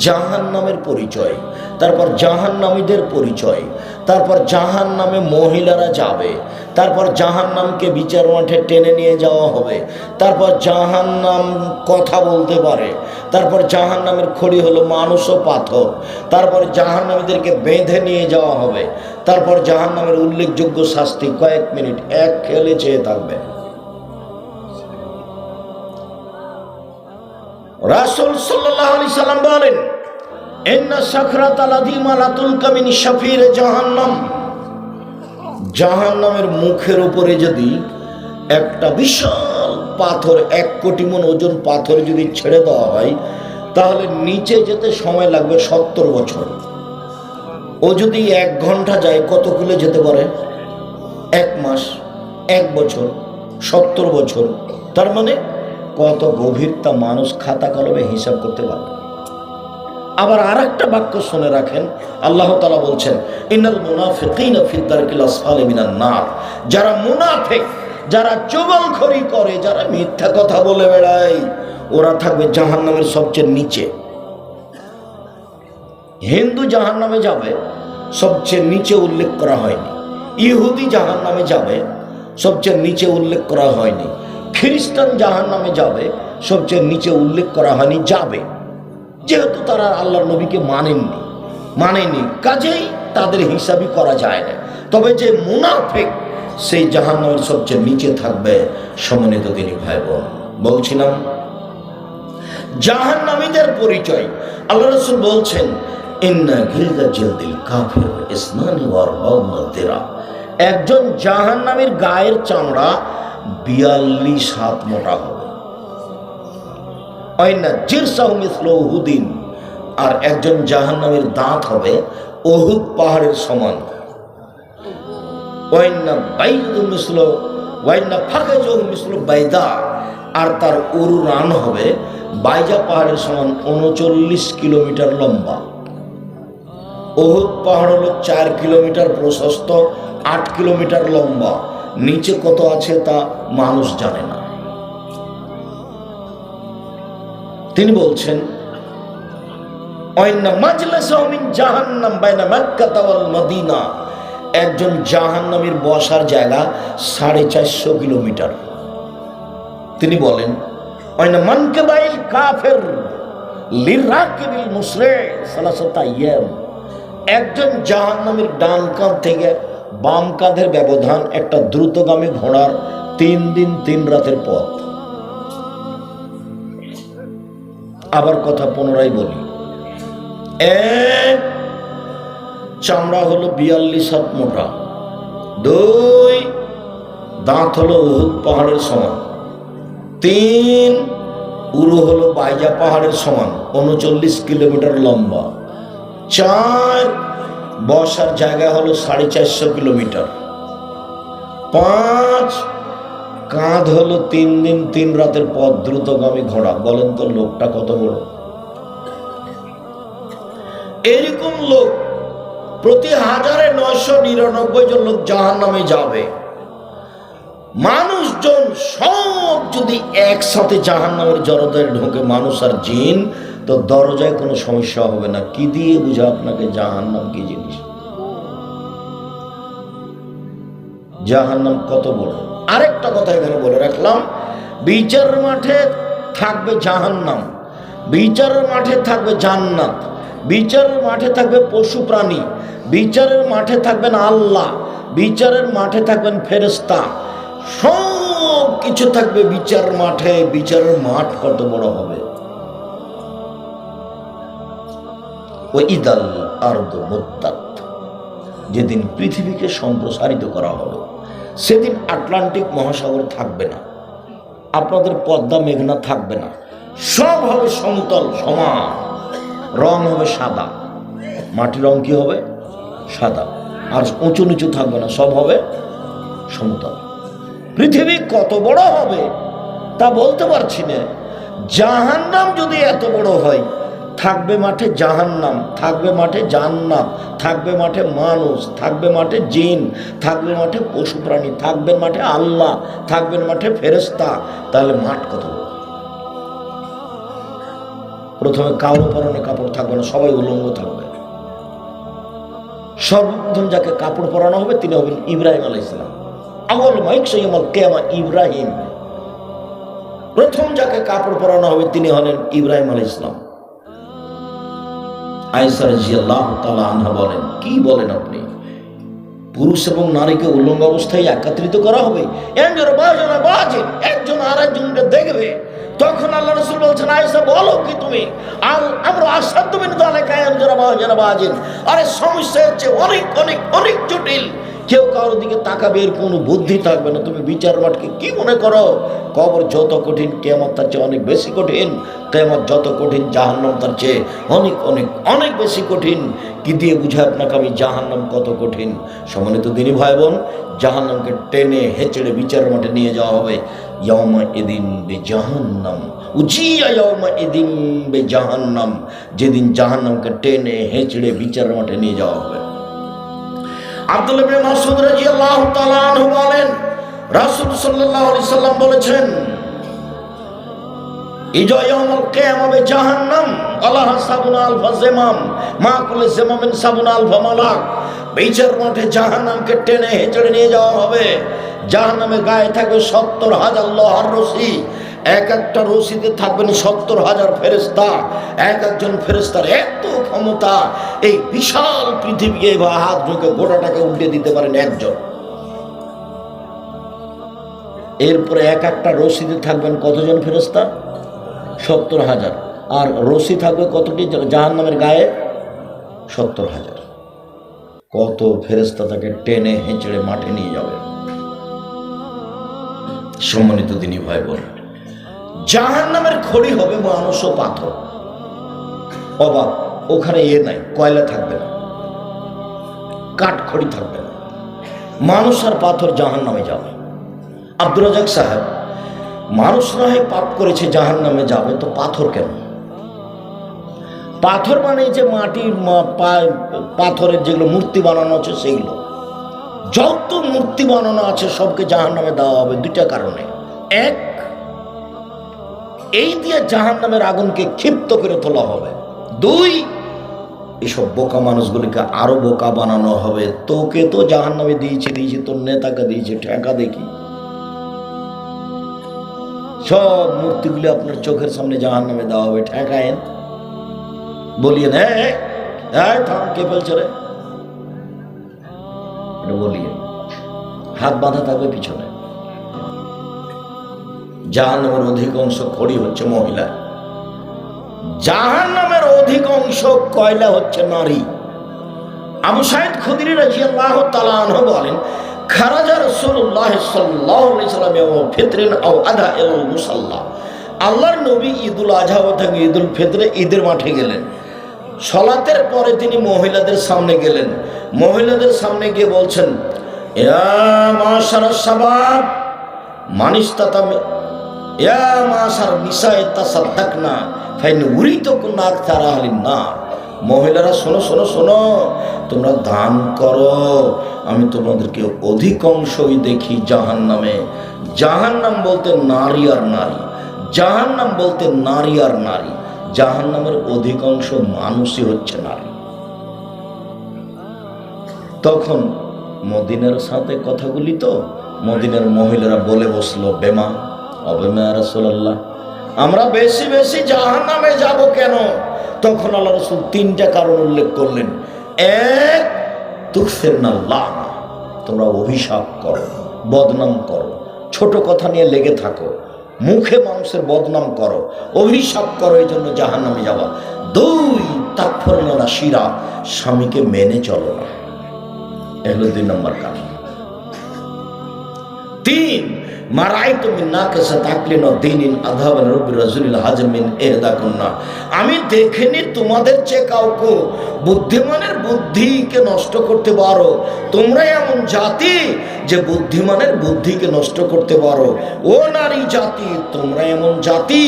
জাহান্নামের পরিচয়, তারপর জাহান্নামীদের পরিচয়, তারপর জাহান্নামে মহিলারা যাবে, তারপর জাহান্নামকে বিচার মাঠে টেনে নিয়ে যাওয়া হবে, তারপর জাহান্নাম কথা বলতে পারে, তারপর জাহান্নামের খড়ি হলো মানুষ ও পাথর, তারপর জাহান্নামীদেরকে বেঁধে নিয়ে যাওয়া হবে, তারপর জাহান্নামের উল্লেখযোগ্য শাস্তি। কয়েক মিনিট এক খেলে চেয়ে থাকবে। রাসূল সাল্লাল্লাহু আলাইহি সাল্লাম বলেন, ইন্না সাকরাতাল আযীমা লাতুলকা মিন শাফির জাহান্নাম। জাহান্নামের মুখের উপরে যদি একটা বিশাল পাথর, 1 কোটি মণ ওজন পাথর যদি ছেড়ে দেওয়া হয়, তাহলে নিচে যেতে সময় লাগবে 70 বছর। ও যদি 1 ঘন্টা যায় কত কিলো যেতে পারে? 1 মাস, 1 বছর, 70 বছর। তার মানে কত গভীরতা মানুষ খাতা কলমে হিসাব করতে পারবে। আবার আরেকটা বাক্য শুনে রাখেন, আল্লাহ তাআলা বলছেন, ইন্নাল মুনাফিকিনা ফি দারকিল আসফালি মিনান নার। যারা মুনাফিক, যারা চগলখড়ি করে, যারা মিথ্যা কথা বলে বেড়ায়, ওরা থাকবে জাহান্নামের সবচেয়ে নিচে। হিন্দু জাহান্নামে যাবে, সবচেয়ে নিচে উল্লেখ করা হয়নি। ইহুদি জাহান্নামে যাবে, সবচেয়ে নিচে উল্লেখ করা হয়নি। খ্রিস্টান জাহান্নামে যাবে, সবচেয়ে নিচে উল্লেখ করা হয়নি যাবে, যেহেতু তারা আল্লাহর নবীকে মানেনি, কাজেই তাদের হিসাবই করা যায় না। তবে যে মুনাফিক, সেই জাহান্নামের সবচেয়ে নিচে থাকবে। সম্মানিত দিনী ভাই বোন, বলছিলাম জাহান্নামীদের পরিচয়। আল্লাহ রাসূল বলছেন, ইন্না গিলদা জিলদিল কাফির ইসনানি ওয়া আরবাউনা দিরা। একজন জাহান্নামীর গায়ের চামড়া 42 হাত মোটা হবে। আইনা জিরসাহু মিসলু উহুদিন। আর একজন জাহান্নামীর দাঁত হবে উহুদ পাহাড়ের সমান। ওয়াইনা বাইদু মিসলু ওয়াইনা ফাকাজু মিসলু বাইদা। আর তার উরু রান হবে বাইজা পাহাড়ের সমান, 39 কিলোমিটার লম্বা। উহুদ পাহাড় হলো 4 কিলোমিটার প্রশস্ত, 8 কিলোমিটার লম্বা। নিচে কত আছে তা মানুষ জানে না। তিনি বলছেন, ওয়াইন্না মাজলিসুহু মিন জাহান্নাম বাইনা মক্কা ওয়াল মদিনা। একজন জাহান্নামীর বসার জায়গা 450 কিলোমিটার। তিনি বলেন, ওয়াইন্না মানকাবাইল কাফির লিরাকিবিল মুসলিম সালাসাতা আইয়াম। একজন জাহান্নামীর ডান কাঁধ থেকে বাম কাঁধের ব্যবধান একটা দ্রুতগামী ঘোড়ার 3 দিন 3 রাতের পথ। আবার কথা পুনরায় বলি, 1 চামড়া হলো 42 হাত মোটা, 2 দাঁত হলো উহুদ পাহাড়ের সমান, 3 উরু হলো বাইজা পাহাড়ের সমান, 39 কিলোমিটার লম্বা, 4 বসার জায়গা হলো 450 কিলোমিটার, 5 কাঁধ হলো 3 দিন 3 রাতের পথ দ্রুতগামী ঘোড়া। বলেন তো লোকটা কত বড়? এরকম লোক প্রতি 1999 জন লোক জাহান্নামে যাবে। মানুষজন সব যদি একসাথে জাহান্নামের জড়তায় ঢোকে, মানুষ আর জিন, তো দরজায় কোনো সমস্যা হবে না। কি দিয়ে বুঝা আপনাকে জাহান্নাম কি জিনিস? জাহান্নাম কত বড়। আরেকটা কথা এখানে বলে রাখলাম, বিচারের মাঠে থাকবে জাহান্নাম, বিচারের মাঠে থাকবে জান্নাত, বিচারের মাঠে থাকবে পশু প্রাণী, বিচারের মাঠে থাকবেন আল্লাহ, বিচারের মাঠে থাকবেন ফেরেশতা, সব কিছু থাকবে বিচারের মাঠে। বিচারের মাঠ কত বড় হবে। ওয়াইদাল আরদু মুদ্দাত। যেদিন পৃথিবীকে সম্প্রসারিত করা হবে, সেদিন আটলান্টিক মহাসাগর থাকবে না, আপনাদের পদ্মা মেঘনা থাকবে না, সব হবে সমতল সমান, রং হবে সাদা। মাটির রং কি হবে? সাদা। আর উঁচু নিচু থাকবে না, সব হবে সমতল। পৃথিবী কত বড় হবে তা বলতে পারছি না। জাহান্নাম যদি এত বড় হয়, থাকবে মাঠে জাহান্নাম, থাকবে মাঠে জান্নাত, থাকবে মাঠে মানুষ, থাকবে মাঠে জিন, থাকবে মাঠে পশু প্রাণী, থাকবেন মাঠে আল্লাহ, থাকবেন মাঠে ফেরেশতা। তাহলে মাঠ কত বড়? প্রথমে কারো পরনে কাপড় থাকবে না, সবাই উলঙ্গ থাকবে। সর্বপ্রথম যাকে কাপড় পরানো হবে তিনি হবেন ইব্রাহিম আলাইহিস সালাম। আউয়াল মা ইয়াকশা ইয়াউমাল কিয়ামা ইব্রাহিম। প্রথম যাকে কাপড় পরানো হবে তিনি হলেন ইব্রাহিম আলাইহিস সালাম। আয়েশা রাদিয়াল্লাহু তাআলা আনহা বলেন, কি বলেন আপনি? পুরুষ এবং নারীকে উলঙ্গ অবস্থায় একত্রিত করা হবে, একজন আর একজনকে দেখবে। তখন আল্লাহ রাসূল বলছেন, আয়েশা বলো কি তুমি? আমরা আসাধ্য বিন যালিকা বাজিন। আরে সমস্যা হচ্ছে অনেক অনেক অনেক জটিল। কেউ কারোর দিকে তাকাবে এর কোনো বুদ্ধি থাকবে না। তুমি বিচার মাঠকে কি মনে করো? কবর যত কঠিন কিয়ামত তার চেয়ে অনেক বেশি কঠিন। কিয়ামত যত কঠিন জাহান্নাম তার চেয়ে অনেক অনেক অনেক বেশি কঠিন। কি দিয়ে বুঝায় আপনাকে আমি জাহান্নাম কত কঠিন? সম্মানিত দিনী ভাই বোন, জাহান্নামকে টেনে হেঁচড়ে বিচার মাঠে নিয়ে যাওয়া হবে। ইয়াউমা ইদিন বিজাহান্নাম উজিয়া ইয়াউমা ইদিন বিজাহান্নাম। যেদিন জাহান্নামকে টেনে হেঁচড়ে বিচার মাঠে নিয়ে যাওয়া হবে। আব্দুল্লাহ ইবনে মাসউদ রাদিয়াল্লাহু তাআলা আনহু বলেন, রাসূল সাল্লাল্লাহু আলাইহি সাল্লাম বলেছেন, ইজা ইয়াউমুল কিয়ামা বিজাহান্নাম আলাহা সাবুনা আলফা জিমাম মা কুল্লি জিমামিন সাবুনা আলফা মালাক। বিচার মাঠে জাহান্নামকে টেনে হেঁচড়ে নিয়ে যাওয়া হবে। জাহান্নামের গায়ে থাকবে ৭০,০০০ লোহার রশি। এক একটা রশিতে থাকবেন ৭০,০০০ ফেরেশতা। এক একজন ফেরেশতার এত ক্ষমতা, এই বিশাল পৃথিবীকে হাত ঢুকে গোটাটাকে উল্টে দিতে পারেন একজন। এরপরে এক একটা রশিতে থাকবেন কতজন ফেরেশতা? ৭০,০০০। আর রশি থাকবে কতটি জাহান্নামের গায়ে? ৭০,০০০। কত ফেরেশতা তাকে টেনে হেঁচড়ে মাঠে নিয়ে যাবে। সম্মানিত দিনী ভাই বোন, জাহান্নামের খড়ি হবে মানুষ ও পাথর। অবাক, ওখানে নাই, কয়লা থাকবে না, কাঠ খড়ি থাকবে না, মানুষ আর পাথর জাহান্নামে যাবে। আব্দুর রাজ্জাক সাহেব, মানুষ না হয় পাপ করেছে জাহান্নামে যাবে, তো পাথর কেন? পাথর মানে যে মাটির পাথরের যেগুলো মূর্তি বানানো আছে সেগুলো, যত মূর্তি বানানো আছে সবকে জাহান্নামে দেওয়া হবে দুইটা কারণে। এক, এই দিয়ে জাহান্নামের আগুনকে ক্ষিপ্ত করে তোলা হবে। দুই, এসব বোকা মানুষগুলিকে আরো বোকা বানানো হবে। তোকে তো জাহান্নামে দিয়েছে, তোর নেতাকে দিয়েছে, ঠেকা দেখি। সব মূর্তিগুলি আপনার চোখের সামনে জাহান্নামে দেওয়া হবে। ঠেকায়েন, বলিয়ে থাম, কে ফেলছে রে, এটা বলিয়ে হাত বাঁধা থাকবে পিছনে। জাহান্নামের অধিকাংশ খড়ি হচ্ছে মহিলা, জাহান্নামের অধিকাংশ কয়লা হচ্ছে নারী। আবু সাঈদ খুদরি রাদিয়াল্লাহু তাআলা আনহু বলেন, খারাজা রাসূলুল্লাহ সাল্লাল্লাহু আলাইহি ওয়াসাল্লাম ইয়াউম ফিতরিন আও আদা ইলাল মুসাল্লা। আল্লাহর নবী ঈদুল আযহা থেকে ঈদুল ফিতরে ঈদের মাঠে গেলেন। সালাতের পরে তিনি মহিলাদের সামনে গেলেন। মহিলাদের সামনে গিয়ে বলছেন, ইয়া মাশারাস শাবাব মান ইসতাতা ইয়া মাশার নিসায়ে তাসাদ্দাকনা ফাইন উরিতুকুন্না আকতারা আহলিন নার। মহিলারা শোনো শোনো শোনো, তোমরা দান করো, আমি তোমাদেরকে অধিকাংশই দেখি জাহান্নামে। জাহান্নাম বলতে নারী আর নারী, জাহান্নাম বলতে নারী আর নারী। জাহান্নামের অধিকাংশ মানুষই হচ্ছে নারী। তখন মদিনার সাথে কথাগুলি তো মদিনার মহিলারা বলে বসলো, বেমা অবেমা রাসূলুল্লাহ, আমরা বেশি বেশি জাহান্নামে যাব কেন? তখন আল্লাহ রাসূল তিনটা কারণ উল্লেখ করলেন। এক, তুকফিরনাল্লাহ, তোমরা অভিশাপ করো, বদনাম করো, ছোট কথা নিয়ে লেগে থাকো, মুখে মানুষের বদনাম করো, অভিশাপ করো, এই জন্য জাহান্নামে যাওয়া। দুই, তাকফুরনা শিরা, স্বামীকে মেনে চলো না, এগুলো 2 নম্বর কারণ। 3, মারাইতু মিন নাকিসা তাকলিন দীনিন আযহাবান রব্বি রাজুলিল হাজমিন ইহদাকুন্না, আমি দেখিনি তোমাদের চেয়ে কাউকে বুদ্ধিমানের বুদ্ধিকে নষ্ট করতে পারো। তোমরা এমন জাতি যে বুদ্ধিমানের বুদ্ধিকে নষ্ট করতে পারো। ও নারী জাতি, তোমরা এমন জাতি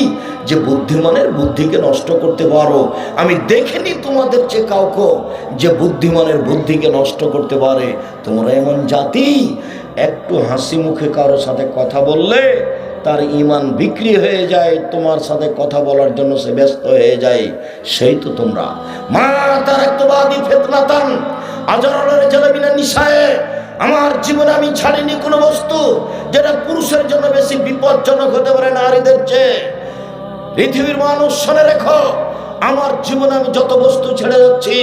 যে বুদ্ধিমানের বুদ্ধিকে নষ্ট করতে পারো। আমি দেখিনি তোমাদের চেয়ে কাউকে যে বুদ্ধিমানের বুদ্ধিকে নষ্ট করতে পারে। তোমরা এমন জাতি, একটু হাসি মুখে কারোর সাথে কথা বললে তার ঈমান বিক্রি হয়ে যায়, তোমার সাথে কথা বলার জন্য সে ব্যস্ত হয়ে যায়, সেই তো তোমরা। মা তারাকতুবাদি ফিতনাতান আজরালের জালাবিনা নিসায়ে, আমার জীবনে আমি ছাড়িনি কোনো বস্তু যেটা পুরুষের জন্য বেশি বিপজ্জনক হতে পারে নারীদের চেয়ে। পৃথিবীর মানুষ শুনে রেখো, আমার জীবনে আমি যত বস্তু ছেড়ে যাচ্ছি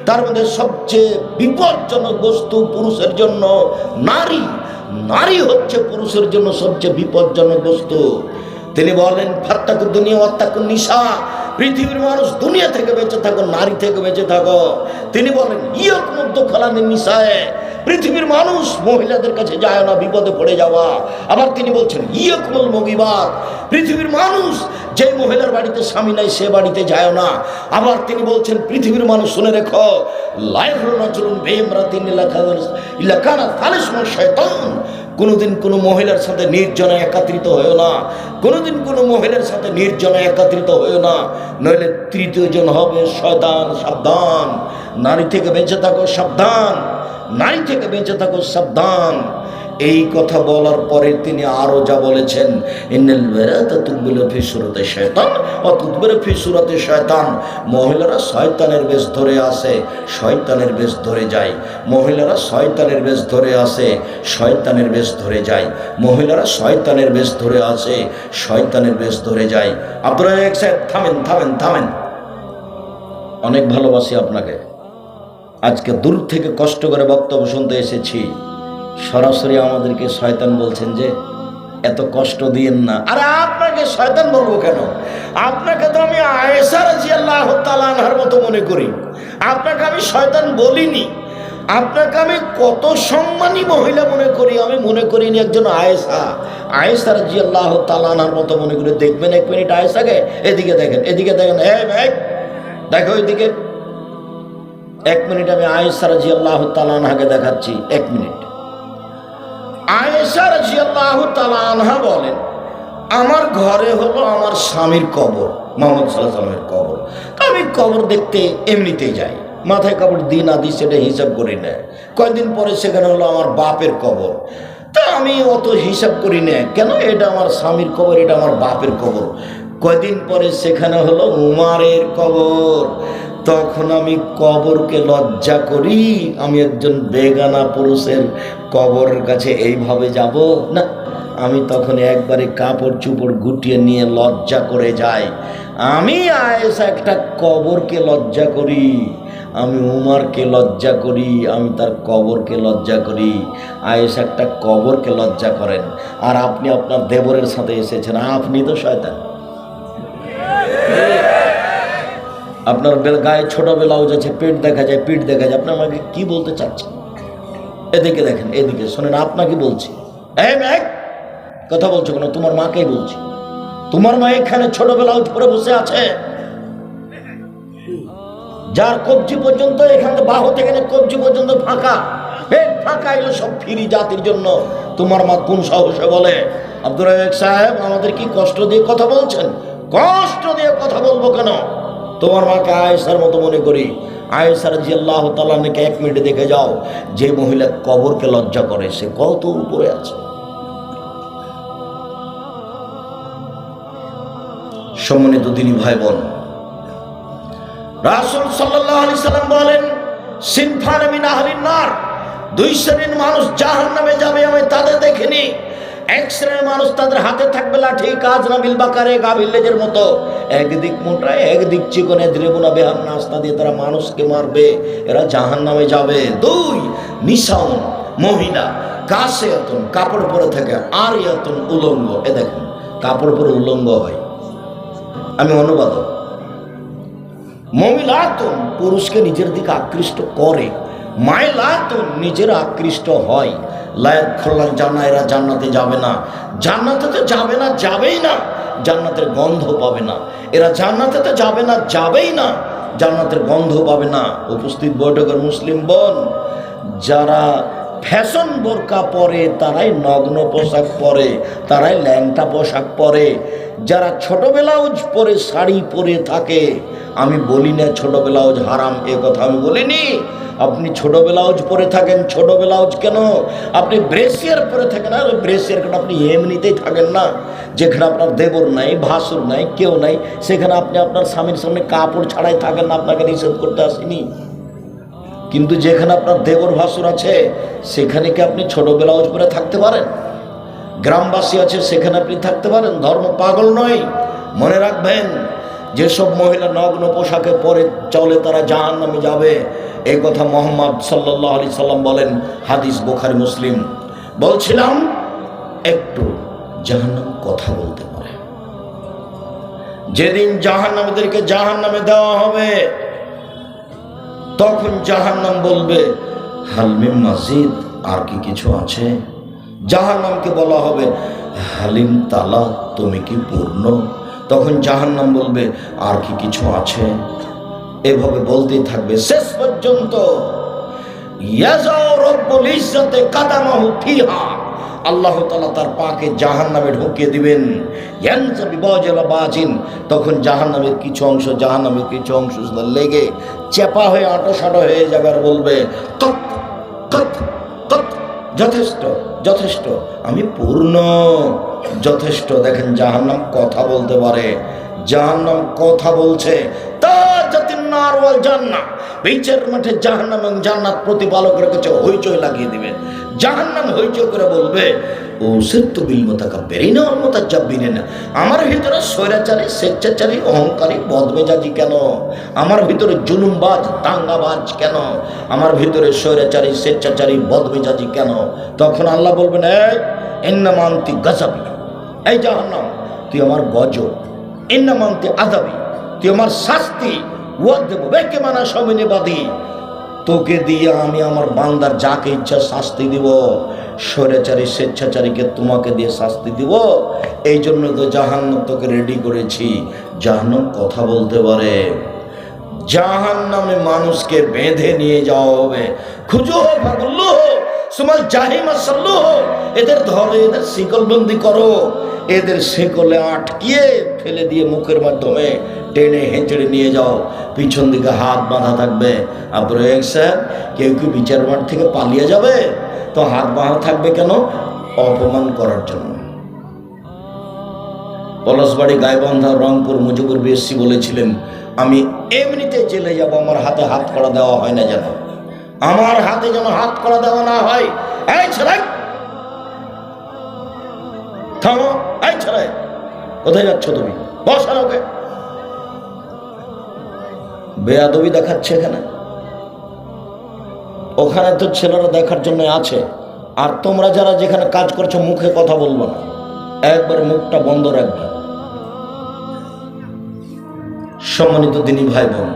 তার মধ্যে সবচেয়ে বিপজ্জনক বস্তু পুরুষের জন্য নারী। নারী হচ্ছে পুরুষের জন্য সবচেয়ে বিপজ্জনক বস্তু। তিনি বলেন ফাত্তাকু দুনিয়া ওয়াত্তাকুন নিসা, পৃথিবীর মানুষ দুনিয়া থেকে বেঁচে থাকো, নারী থেকে বেঁচে থাকো। তিনি বলেন ইয়াকুমুদ দুখালানি নিসায়ে, পৃথিবীর মানুষ মহিলাদের কাছে যায় না বিপদে পড়ে যাওয়া। আবার তিনি বলছেন ইয়াকুমুল মুগিবাত, পৃথিবীর মানুষ যে মহিলার বাড়িতে স্বামী নাই সে বাড়িতে যায় না। আবার তিনি বলছেন পৃথিবীর মানুষ শুনে রেখো লাইফুন বেমরাতিন ইলাকানা ফালিসমুল শয়তান, কোনোদিন কোনো মহিলার সাথে নির্জনে একত্রিত হয়েও না, কোনোদিন কোনো মহিলার সাথে নির্জনে একত্রিত হয়েও না, নইলে তৃতীয় জন হবে শয়তান। সাবধান, নারী থেকে বেঁচে থাকো, সাবধান, নারী থেকে বেঁচে থাকো, সাবধান। এই কথা বলার পরে তিনি আরো যা বলেছেন, ইন্নাল বারাতা তুকবিলু ফি সুরাতি শায়তান ওয়া তুদবিরু ফি সুরাতি শায়তান, মহিলারা শয়তানের বেশ ধরে আসে, শয়তানের বেশ ধরে যায়। মহিলারা শয়তানের বেশ ধরে আসে, শয়তানের বেশ ধরে যায়। মহিলারা শয়তানের বেশ ধরে আসে, শয়তানের বেশ ধরে যায়। আপনারা এক সাইড থামেন, থামেন, থামেন। অনেক ভালোবাসি আপনাকে। আজকে দূর থেকে কষ্ট করে বক্তব্য শুনতে এসেছি, সরাসরি আমাদেরকে শয়তান বলছেন যে এত কষ্ট দিয়েন না। আরে আপনাকে শয়তান বলবো কেন? আপনাকে তো আমি আয়েশা রাদিয়াল্লাহু তাআলা আনহার মতো মনে করি, আপনাকে আমি শয়তান বলিনি। আপনাকে আমি কত সম্মানী মহিলা মনে করি, আমি মনে করিনি একজন আয়েশা রাদিয়াল্লাহু তাআলা আনহার মতো মনে করি। দেখবেন এক মিনিট আয়েশাকে, এদিকে দেখেন, এদিকে দেখেন, দেখো এদিকে। এক মিনিট আমি আয়েশা রাদিয়াল্লাহু তাআলা আনহাকে দেখাচ্ছি, এক মিনিট। আয়েশা রাদিয়াল্লাহু তাআলা আনহা বলেন, আমার ঘরে হলো আমার স্বামীর কবর, মুহাম্মদ সাল্লাল্লাহু আলাইহি ওয়াসাল্লামের কবর। তো আমি কবর দেখতে এমনিতেই যাই, মাথায় কাপড় দিন আদি সেটা হিসাব করি না। কয়েকদিন পরে সেখানে হলো আমার বাপের কবর, তা আমি অত হিসাব করি না, কেন এটা আমার স্বামীর কবর, এটা আমার বাপের কবর। কয়েকদিন পরে সেখানে হলো উমারের কবর, তখন আমি কবরকে লজ্জা করি। আমি একজন বেগানা পুরুষের কবরের কাছে এইভাবে যাব না, আমি তখন একবারে কাপড় চুপড় গুটিয়ে নিয়ে লজ্জা করে যাই। আমি আয়েশা একটা কবরকে লজ্জা করি, আমি উমারকে লজ্জা করি, আমি তার কবরকে লজ্জা করি। আয়েশা একটা কবরকে লজ্জা করেন, আর আপনি আপনার দেবরের সাথে এসেছেন, আপনি তো শয়তান। আপনার গায়ে ছোট ব্লাউজ আছে, পেট দেখা যায়, পিঠ দেখা যায়, আপনি আমাকে কি বলতে চাচ্ছেন? এদিকে দেখেন, এদিকে শোনেন, আপনাকে বলছি। কথা বলছো কেন? তোমার মাকেই বলছি। তোমার মা এখানে ছোট ব্লাউজ পরে বসে আছে, যার কবজি পর্যন্ত, এখান থেকে বাহু থেকে কবজি পর্যন্ত ফাঁকা, পেট ফাঁকা, এগুলো সব ফ্রি জাতির জন্য। তোমার মা কোন সাহসে বলে? আব্দুর রাজ্জাক সাহেব, আমাদের কি কষ্ট দিয়ে কথা বলছেন? কষ্ট দিয়ে কথা বলবো কেন? তোমার মাকে আয়েশার মতো মনে করি। আয়েশা রাদিয়াল্লাহু তাআলা আনহাকে এক মিনিটে দেখে যাও, যে মহিলা কবরকে লজ্জা করে সে কত উপরে আছে। সম্মানিত দিনী ভাই বোন, রাসূল সাল্লাল্লাহু আলাইহি সাল্লাম বলেন, সিনফান মিন আহলিন নার, দুই শ্রেণীর মানুষ জাহান্নামে যাবে, আমি তাদের দেখিনি। এক শ্রেণীর মানুষ, তাদের হাতে থাকবে লাঠি, কাজ না বিল বাকারে, গাভীর লেজের মতো, একদিক মোটা একদিক চিকনে, দ্রেবুনা বেহান নাস্তা দিয়ে তারা মানুষকে মারবে, এরা জাহান্নামে যাবে। দুই নিসাউন, মহিলা, কাসিয়াতুন, কাপড় পরে থাকে, আরিয়াতুন, উলঙ্গ। এ দেখেন, কাপড় পরে উলঙ্গ হয়। আমি অনুবাদক। মহিলাতুন, পুরুষকে নিজের দিকে আকৃষ্ট করে, মাইলাতুন, নিজের আকৃষ্ট হয়। লায়াত খোল্লান জান্নাহ, এরা জান্নাতে যাবে না। জান্নাতে তো যাবে না, যাবেই না, জান্নাতের গন্ধ পাবে না। এরা জান্নাতে তো যাবে না, যাবেই না, জান্নাতের গন্ধ পাবে না। উপস্থিত বৈঠকের মুসলিম বোন, যারা ফ্যাশন বোরকা পরে তারাই নগ্ন পোশাক পরে, তারাই ল্যাংটা পোশাক পরে। যারা ছোট ব্লাউজ পরে শাড়ি পরে থাকে, আমি বলি না ছোট ব্লাউজ হারাম, এ কথা আমি বলিনি। আপনি ছোট ব্লাউজ পরে থাকেন, ছোট ব্লাউজ কেন? আপনি ব্রেসিয়ার পরে থাকেন, আর ব্রেসিয়ার কেন? আপনি এমনিতেই থাকেন না, যেখানে আপনার দেবর নাই, ভাসুর নাই, কেউ নাই, সেখানে আপনি আপনার স্বামীর সামনে কাপড় ছাড়াই থাকেন না, আপনাকে নিষেধ করতে আসেনি। কিন্তু যেখানে আপনার দেবর ভাসুর আছে সেখানে কি আপনি ছোট ব্লাউজ পরে থাকতে পারেন? গ্রামবাসী আছে সেখানে আপনি থাকতে পারেন? ধর্ম পাগল নয়। মনে রাখবেন, যেসব মহিলা নগ্ন পোশাকে পরে চলে তারা জাহান্নামে যাবে, এই কথা মুহাম্মদ সাল্লাল্লাহু আলাইহি সাল্লাম বলেন, হাদিস বুখারী মুসলিম। বলছিলাম একটু জাহান্নাম কথা বলতে পারে। যেদিন জাহান্নামীদেরকে জাহান্নামে দেওয়া হবে তখন জাহান্নাম বলবে, হাল মিন মাজিদ, আর কি কিছু আছে? জাহান্নামকে বলা হবে, হালিম তালা, তুমি কি পূর্ণ? তখন জাহান্নাম বলবে, আর কি কিছু আছে? এভাবে বলতেই থাকবে শেষ পর্যন্ত। ইয়াজাউ রব্বুল ইজ্জাতে কাদামাহু ফিহা, আল্লাহ তাআলা তার পাকে জাহান্নামে ঢুকিয়ে দিবেন। ইয়ানজাবি বাজালা বাজিন, তখন জাহান্নামের কিছু অংশ জাহান্নামের কিছু অংশ লেগে চেপা হয়ে আঁটোসাঁটো হয়ে যাবে, আর বলবে কত কত কত, যথেষ্ট যথেষ্ট, আমি পূর্ণ, যথেষ্ট। দেখেন জাহান্নাম কথা বলতে পারে। জাহান্নাম কথা বলছে, তাজাতিন নার ওয়াল জান্নাহ, বিচার মাঠে জাহান্নাম এবং জান্নাত প্রতিপালকের কাছে হইচই লাগিয়ে দিবেন। জাহান্নাম হইচই করে বলবে, ও সিরতু বিল মুতাকাব্বিরিনা ওয়াল মুতাজাব্বিরিনা, আমার ভিতরে স্বৈরাচারী, স্বেচ্ছাচারী, অহংকারী, বদমেজাজি কেন? আমার ভিতরে জুলুমবাজ, দাঙ্গাবাজ কেন? আমার ভিতরে স্বৈরাচারী, স্বেচ্ছাচারী, বদমেজাজি কেন? তখন আল্লাহ বলবেন, এই ইন্নামা আনতি গাযাবি, এই জাহান্নাম তুই আমার গজব, ইন্নামা আনতি আযাবি, তুই আমার শাস্তি, ওয়াদেব বেকে মানা সমিনিবাদী, তোকে দিয়ে আমি আমার বান্দার যাকে ইচ্ছা শাস্তি দিব। স্বৈরাচারী, স্বেচ্ছাচারীকে তোমাকে দিয়ে শাস্তি দিব, এই জন্য তো জাহান্নাম তোকে রেডি করেছি। জাহান্নাম কথা বলতে পারে। জাহান্নামে মানুষকে বেঁধে নিয়ে যাওয়া হবে। খুঁজো ফাগুল্লুহ সুমাল জাহিমা সাল্লুহ, এদের ধরো, এদের শিকলবন্দি করো, এদের শিকলে আটকিয়ে ফেলে দিয়ে মুখের মাধ্যমে টেনে হেঁচড়ে নিয়ে যাও। পিছন দিকে হাত বাঁধা থাকবে। আপনার স্যার, কেউ কি বিচার মাঠ থেকে পালিয়ে যাবে? তো হাত বাঁধা থাকবে কেন? অপমান করার জন্য। পলাশবাড়ি, গাইবান্ধা, রংপুর মুজিবুর বিএসসি বলেছিলেন, আমি এমনিতে জেলে যাব, আমার হাতে হাত করা দেওয়া হয় না যেন, আমার হাতে যেন হাত করা দেওয়া না হয়। এই ছেলে থামো, এই ছেলে কোথায় যাচ্ছ তুমি? বসা ওকে। বেয়াদবি দেখাচ্ছে এখানে। ওখানে তো ছেলেরা দেখার জন্য আছে, আর তোমরা যারা যেখানে কাজ করছো মুখে কথা বলবো না, একবার মুখটা বন্ধ রাখবে। সম্মানিত দিনী ভাই বোন,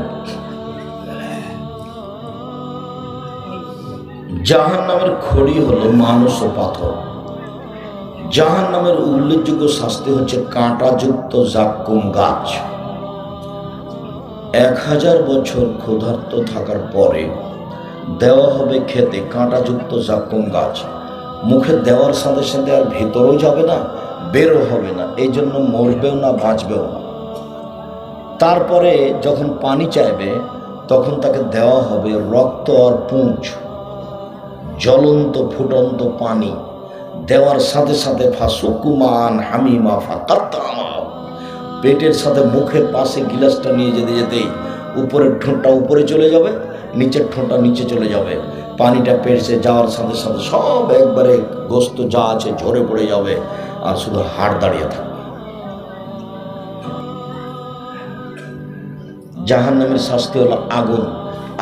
জাহান্নামের খড়ি হলো মানুষ ও পাথর। জাহান্নামের উল্লেখযোগ্য শাস্তি হচ্ছে কাঁটাযুক্ত জাক্কুম গাছ। 1000 বছর ক্ষুধার্ত থাকার পরে দেওয়া হবে খেতে কাঁটাযুক্ত জাক্কুম গাছ। মুখে দেওয়ার সাথে সাথে আর ভেতরেও যাবে না, বেরো হবে না, এই জন্য মরবেও না, বাঁচবেও না। তারপরে যখন পানি চাইবে তখন তাকে দেওয়া হবে রক্ত আর পুঁজ, জ্বলন্ত ফুটন্ত পানি। দেওয়ার সাথে সাথে ফাসুকুমান হামিমা ফাকাত্তামা, পেটের সাথে মুখের পাশে গিলাসটা নিয়ে যেতে যেতেই উপরের ঠোঁটটা উপরে চলে যাবে, নিচের ঠোঁটটা নিচে চলে যাবে। পানিটা পেটে যাওয়ার সাথে সাথে সব একবারে গোস্ত যা আছে ঝরে পড়ে যাবে, আর শুধু হাড় দাঁড়িয়ে থাকবে। জাহান্নামের শাস্তি হলো আগুন।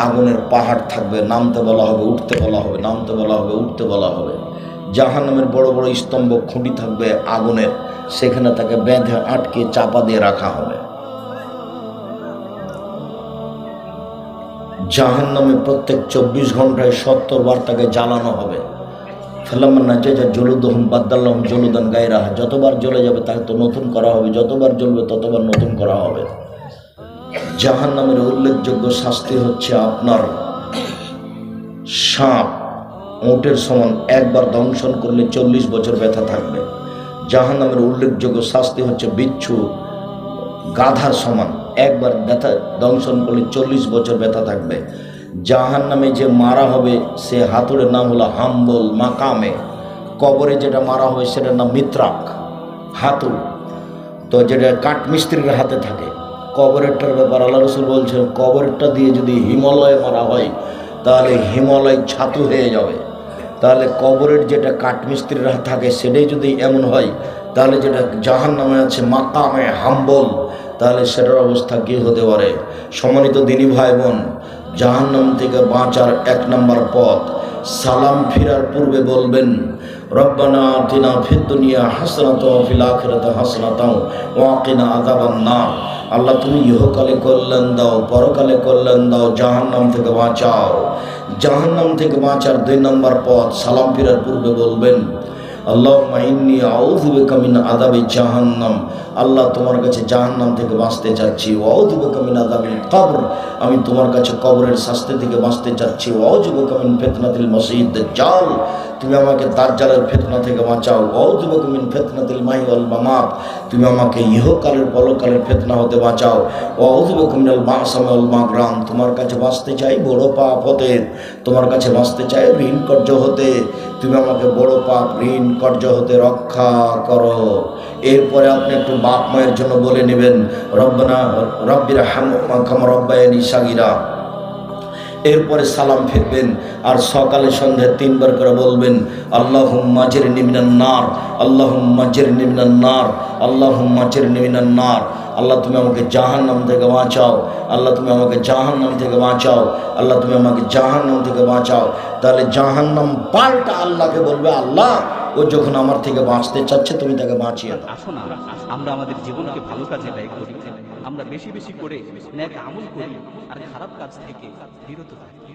আগুনের পাহাড় থাকবে, নামতে বলা হবে, উঠতে বলা হবে, নামতে বলা হবে, উঠতে বলা হবে। জাহান্নামের বড় বড় স্তম্ভ খুঁটি থাকবে আগুনের, সেখানে তাকে বেঁধে আটকে চাপা দিয়ে রাখা হবে। জাহান্নামে প্রত্যেক 24 ঘন্টায় 70 বার তাকে জ্বালানো হবে। ফেলামান্না যে যা জলুদহম বাদ্দাল্লাহম জলুদান গায়রাহা, যতবার জ্বলে যাবে তাকে তো নতুন করা হবে, যতবার জ্বলবে ততবার নতুন করা হবে। জাহান্নামের উল্লেখযোগ্য শাস্তি হচ্ছে আপনার সাপ ওঁটের সমান, একবার দংশন করলে 40 বছর ব্যথা থাকবে। জাহান্নামের উল্লেখযোগ্য শাস্তি হচ্ছে বিচ্ছু গাধার সমান, একবার ব্যথা দংশন করলে 40 বছর ব্যথা থাকবে। জাহান্নামে যে মারা হবে সে হাতুড়ের নাম হলো হাম্বল মাকামে। কবরে যেটা মারা হবে সেটার নাম মিত্রাক, হাতুড়। তো যেটা কাঠমিস্ত্রির হাতে থাকে। কবরেরটার ব্যাপার আল্লাহ রসুল বলছেন, কবরেরটা দিয়ে যদি হিমালয়ে মারা হয় তাহলে হিমালয় ছাতু হয়ে যাবে। তাহলে কবরের যেটা কাঠমিস্ত্রির হাতে থাকে সেটাই যদি এমন হয়, তাহলে যেটা জাহান্নামে আছে মাকামে হাম্বল, তাহলে সেটার অবস্থা কী হতে পারে? সম্মানিত দিনী ভাই বোন, জাহান্নাম থেকে বাঁচার 1 নম্বর পথ, সালাম ফিরার পূর্বে বলবেন রব্বানা আতিনা ফিদ দুনিয়া হাসানাতাও ওয়া ফিল আখিরাতি হাসানাতাও ওয়া কিনা আযাবান নার। আল্লাহ তুমি ইহকালে কল্যাণ দাও, পরকালে কল্যাণ দাও, জাহান্নাম থেকে বাঁচাও। জাহান্নাম থেকে বাঁচার 2 নম্বর পথ, সালাম ফিরার পূর্বে বলবেন আল্লাহুম্মা ইন্নী আউযু বিকা মিন আযাবি জাহান্নাম। আল্লাহ তোমার কাছে জাহান্নাম থেকে বাঁচতে চাচ্ছি। ওয়া আউযু বিকা মিন আযাবিল কবর, আমি তোমার কাছে কবরের শাস্তি থেকে বাঁচতে চাচ্ছি। ওয়া আউযু বিকা মিন ফিতনাতিল মাসীহিদ দাজ্জাল, তুমি আমাকে দাজ্জালের ফিতনা থেকে বাঁচাও। ওয়া আউযু বিকা মিন ফিতনাতিল মাহি ওয়াল মামাত, তুমি আমাকে ইহকালের পরকালের ফিতনা হতে বাঁচাও। ওয়া আউযু বিকা মিনাল মা'সামি ওয়াল মাগরাম, তোমার কাছে বাঁচতে চাই বড় পাপ হতে, তোমার কাছে বাঁচতে চাই ঋণ কর্য হতে, তুমি আমাকে বড় পাপ ঋণ কর্য হতে রক্ষা করো। এরপরে আপনি একটু বাপ মায়ের জন্য বলে নেবেন রব্বানা রব্বিরহামহুমা কামা রাব্বায়ানি সাগীরা। এরপরে সালাম ফিরবেন আর সকালে সন্ধ্যে 3 বার করে বলবেন আল্লাহুম্মা আজরিনি মিনান নার, আল্লাহুম্মা আজরিনি মিনান নার, আল্লাহুম্মা আজরিনি মিনান নার। আল্লাহ তুমি আমাকে জাহান্নাম থেকে বাঁচাও, আল্লাহ তুমি আমাকে জাহান্নাম থেকে বাঁচাও, আল্লাহ তুমি আমাকে জাহান্নাম থেকে বাঁচাও। তাহলে জাহান্নাম পাল্টা আল্লাহকে বলবে আল্লাহ ও যখন আমার থেকে বাঁচতে চাচ্ছে তুমি তাকে বাঁচিয়ে দাও। আসুন আমরা আমাদের জীবনকে ভালো কাজে ব্যয় করি, আমরা বেশি বেশি করে নেক আমল করি আর খারাপ কাজ থেকে বিরত থাকি।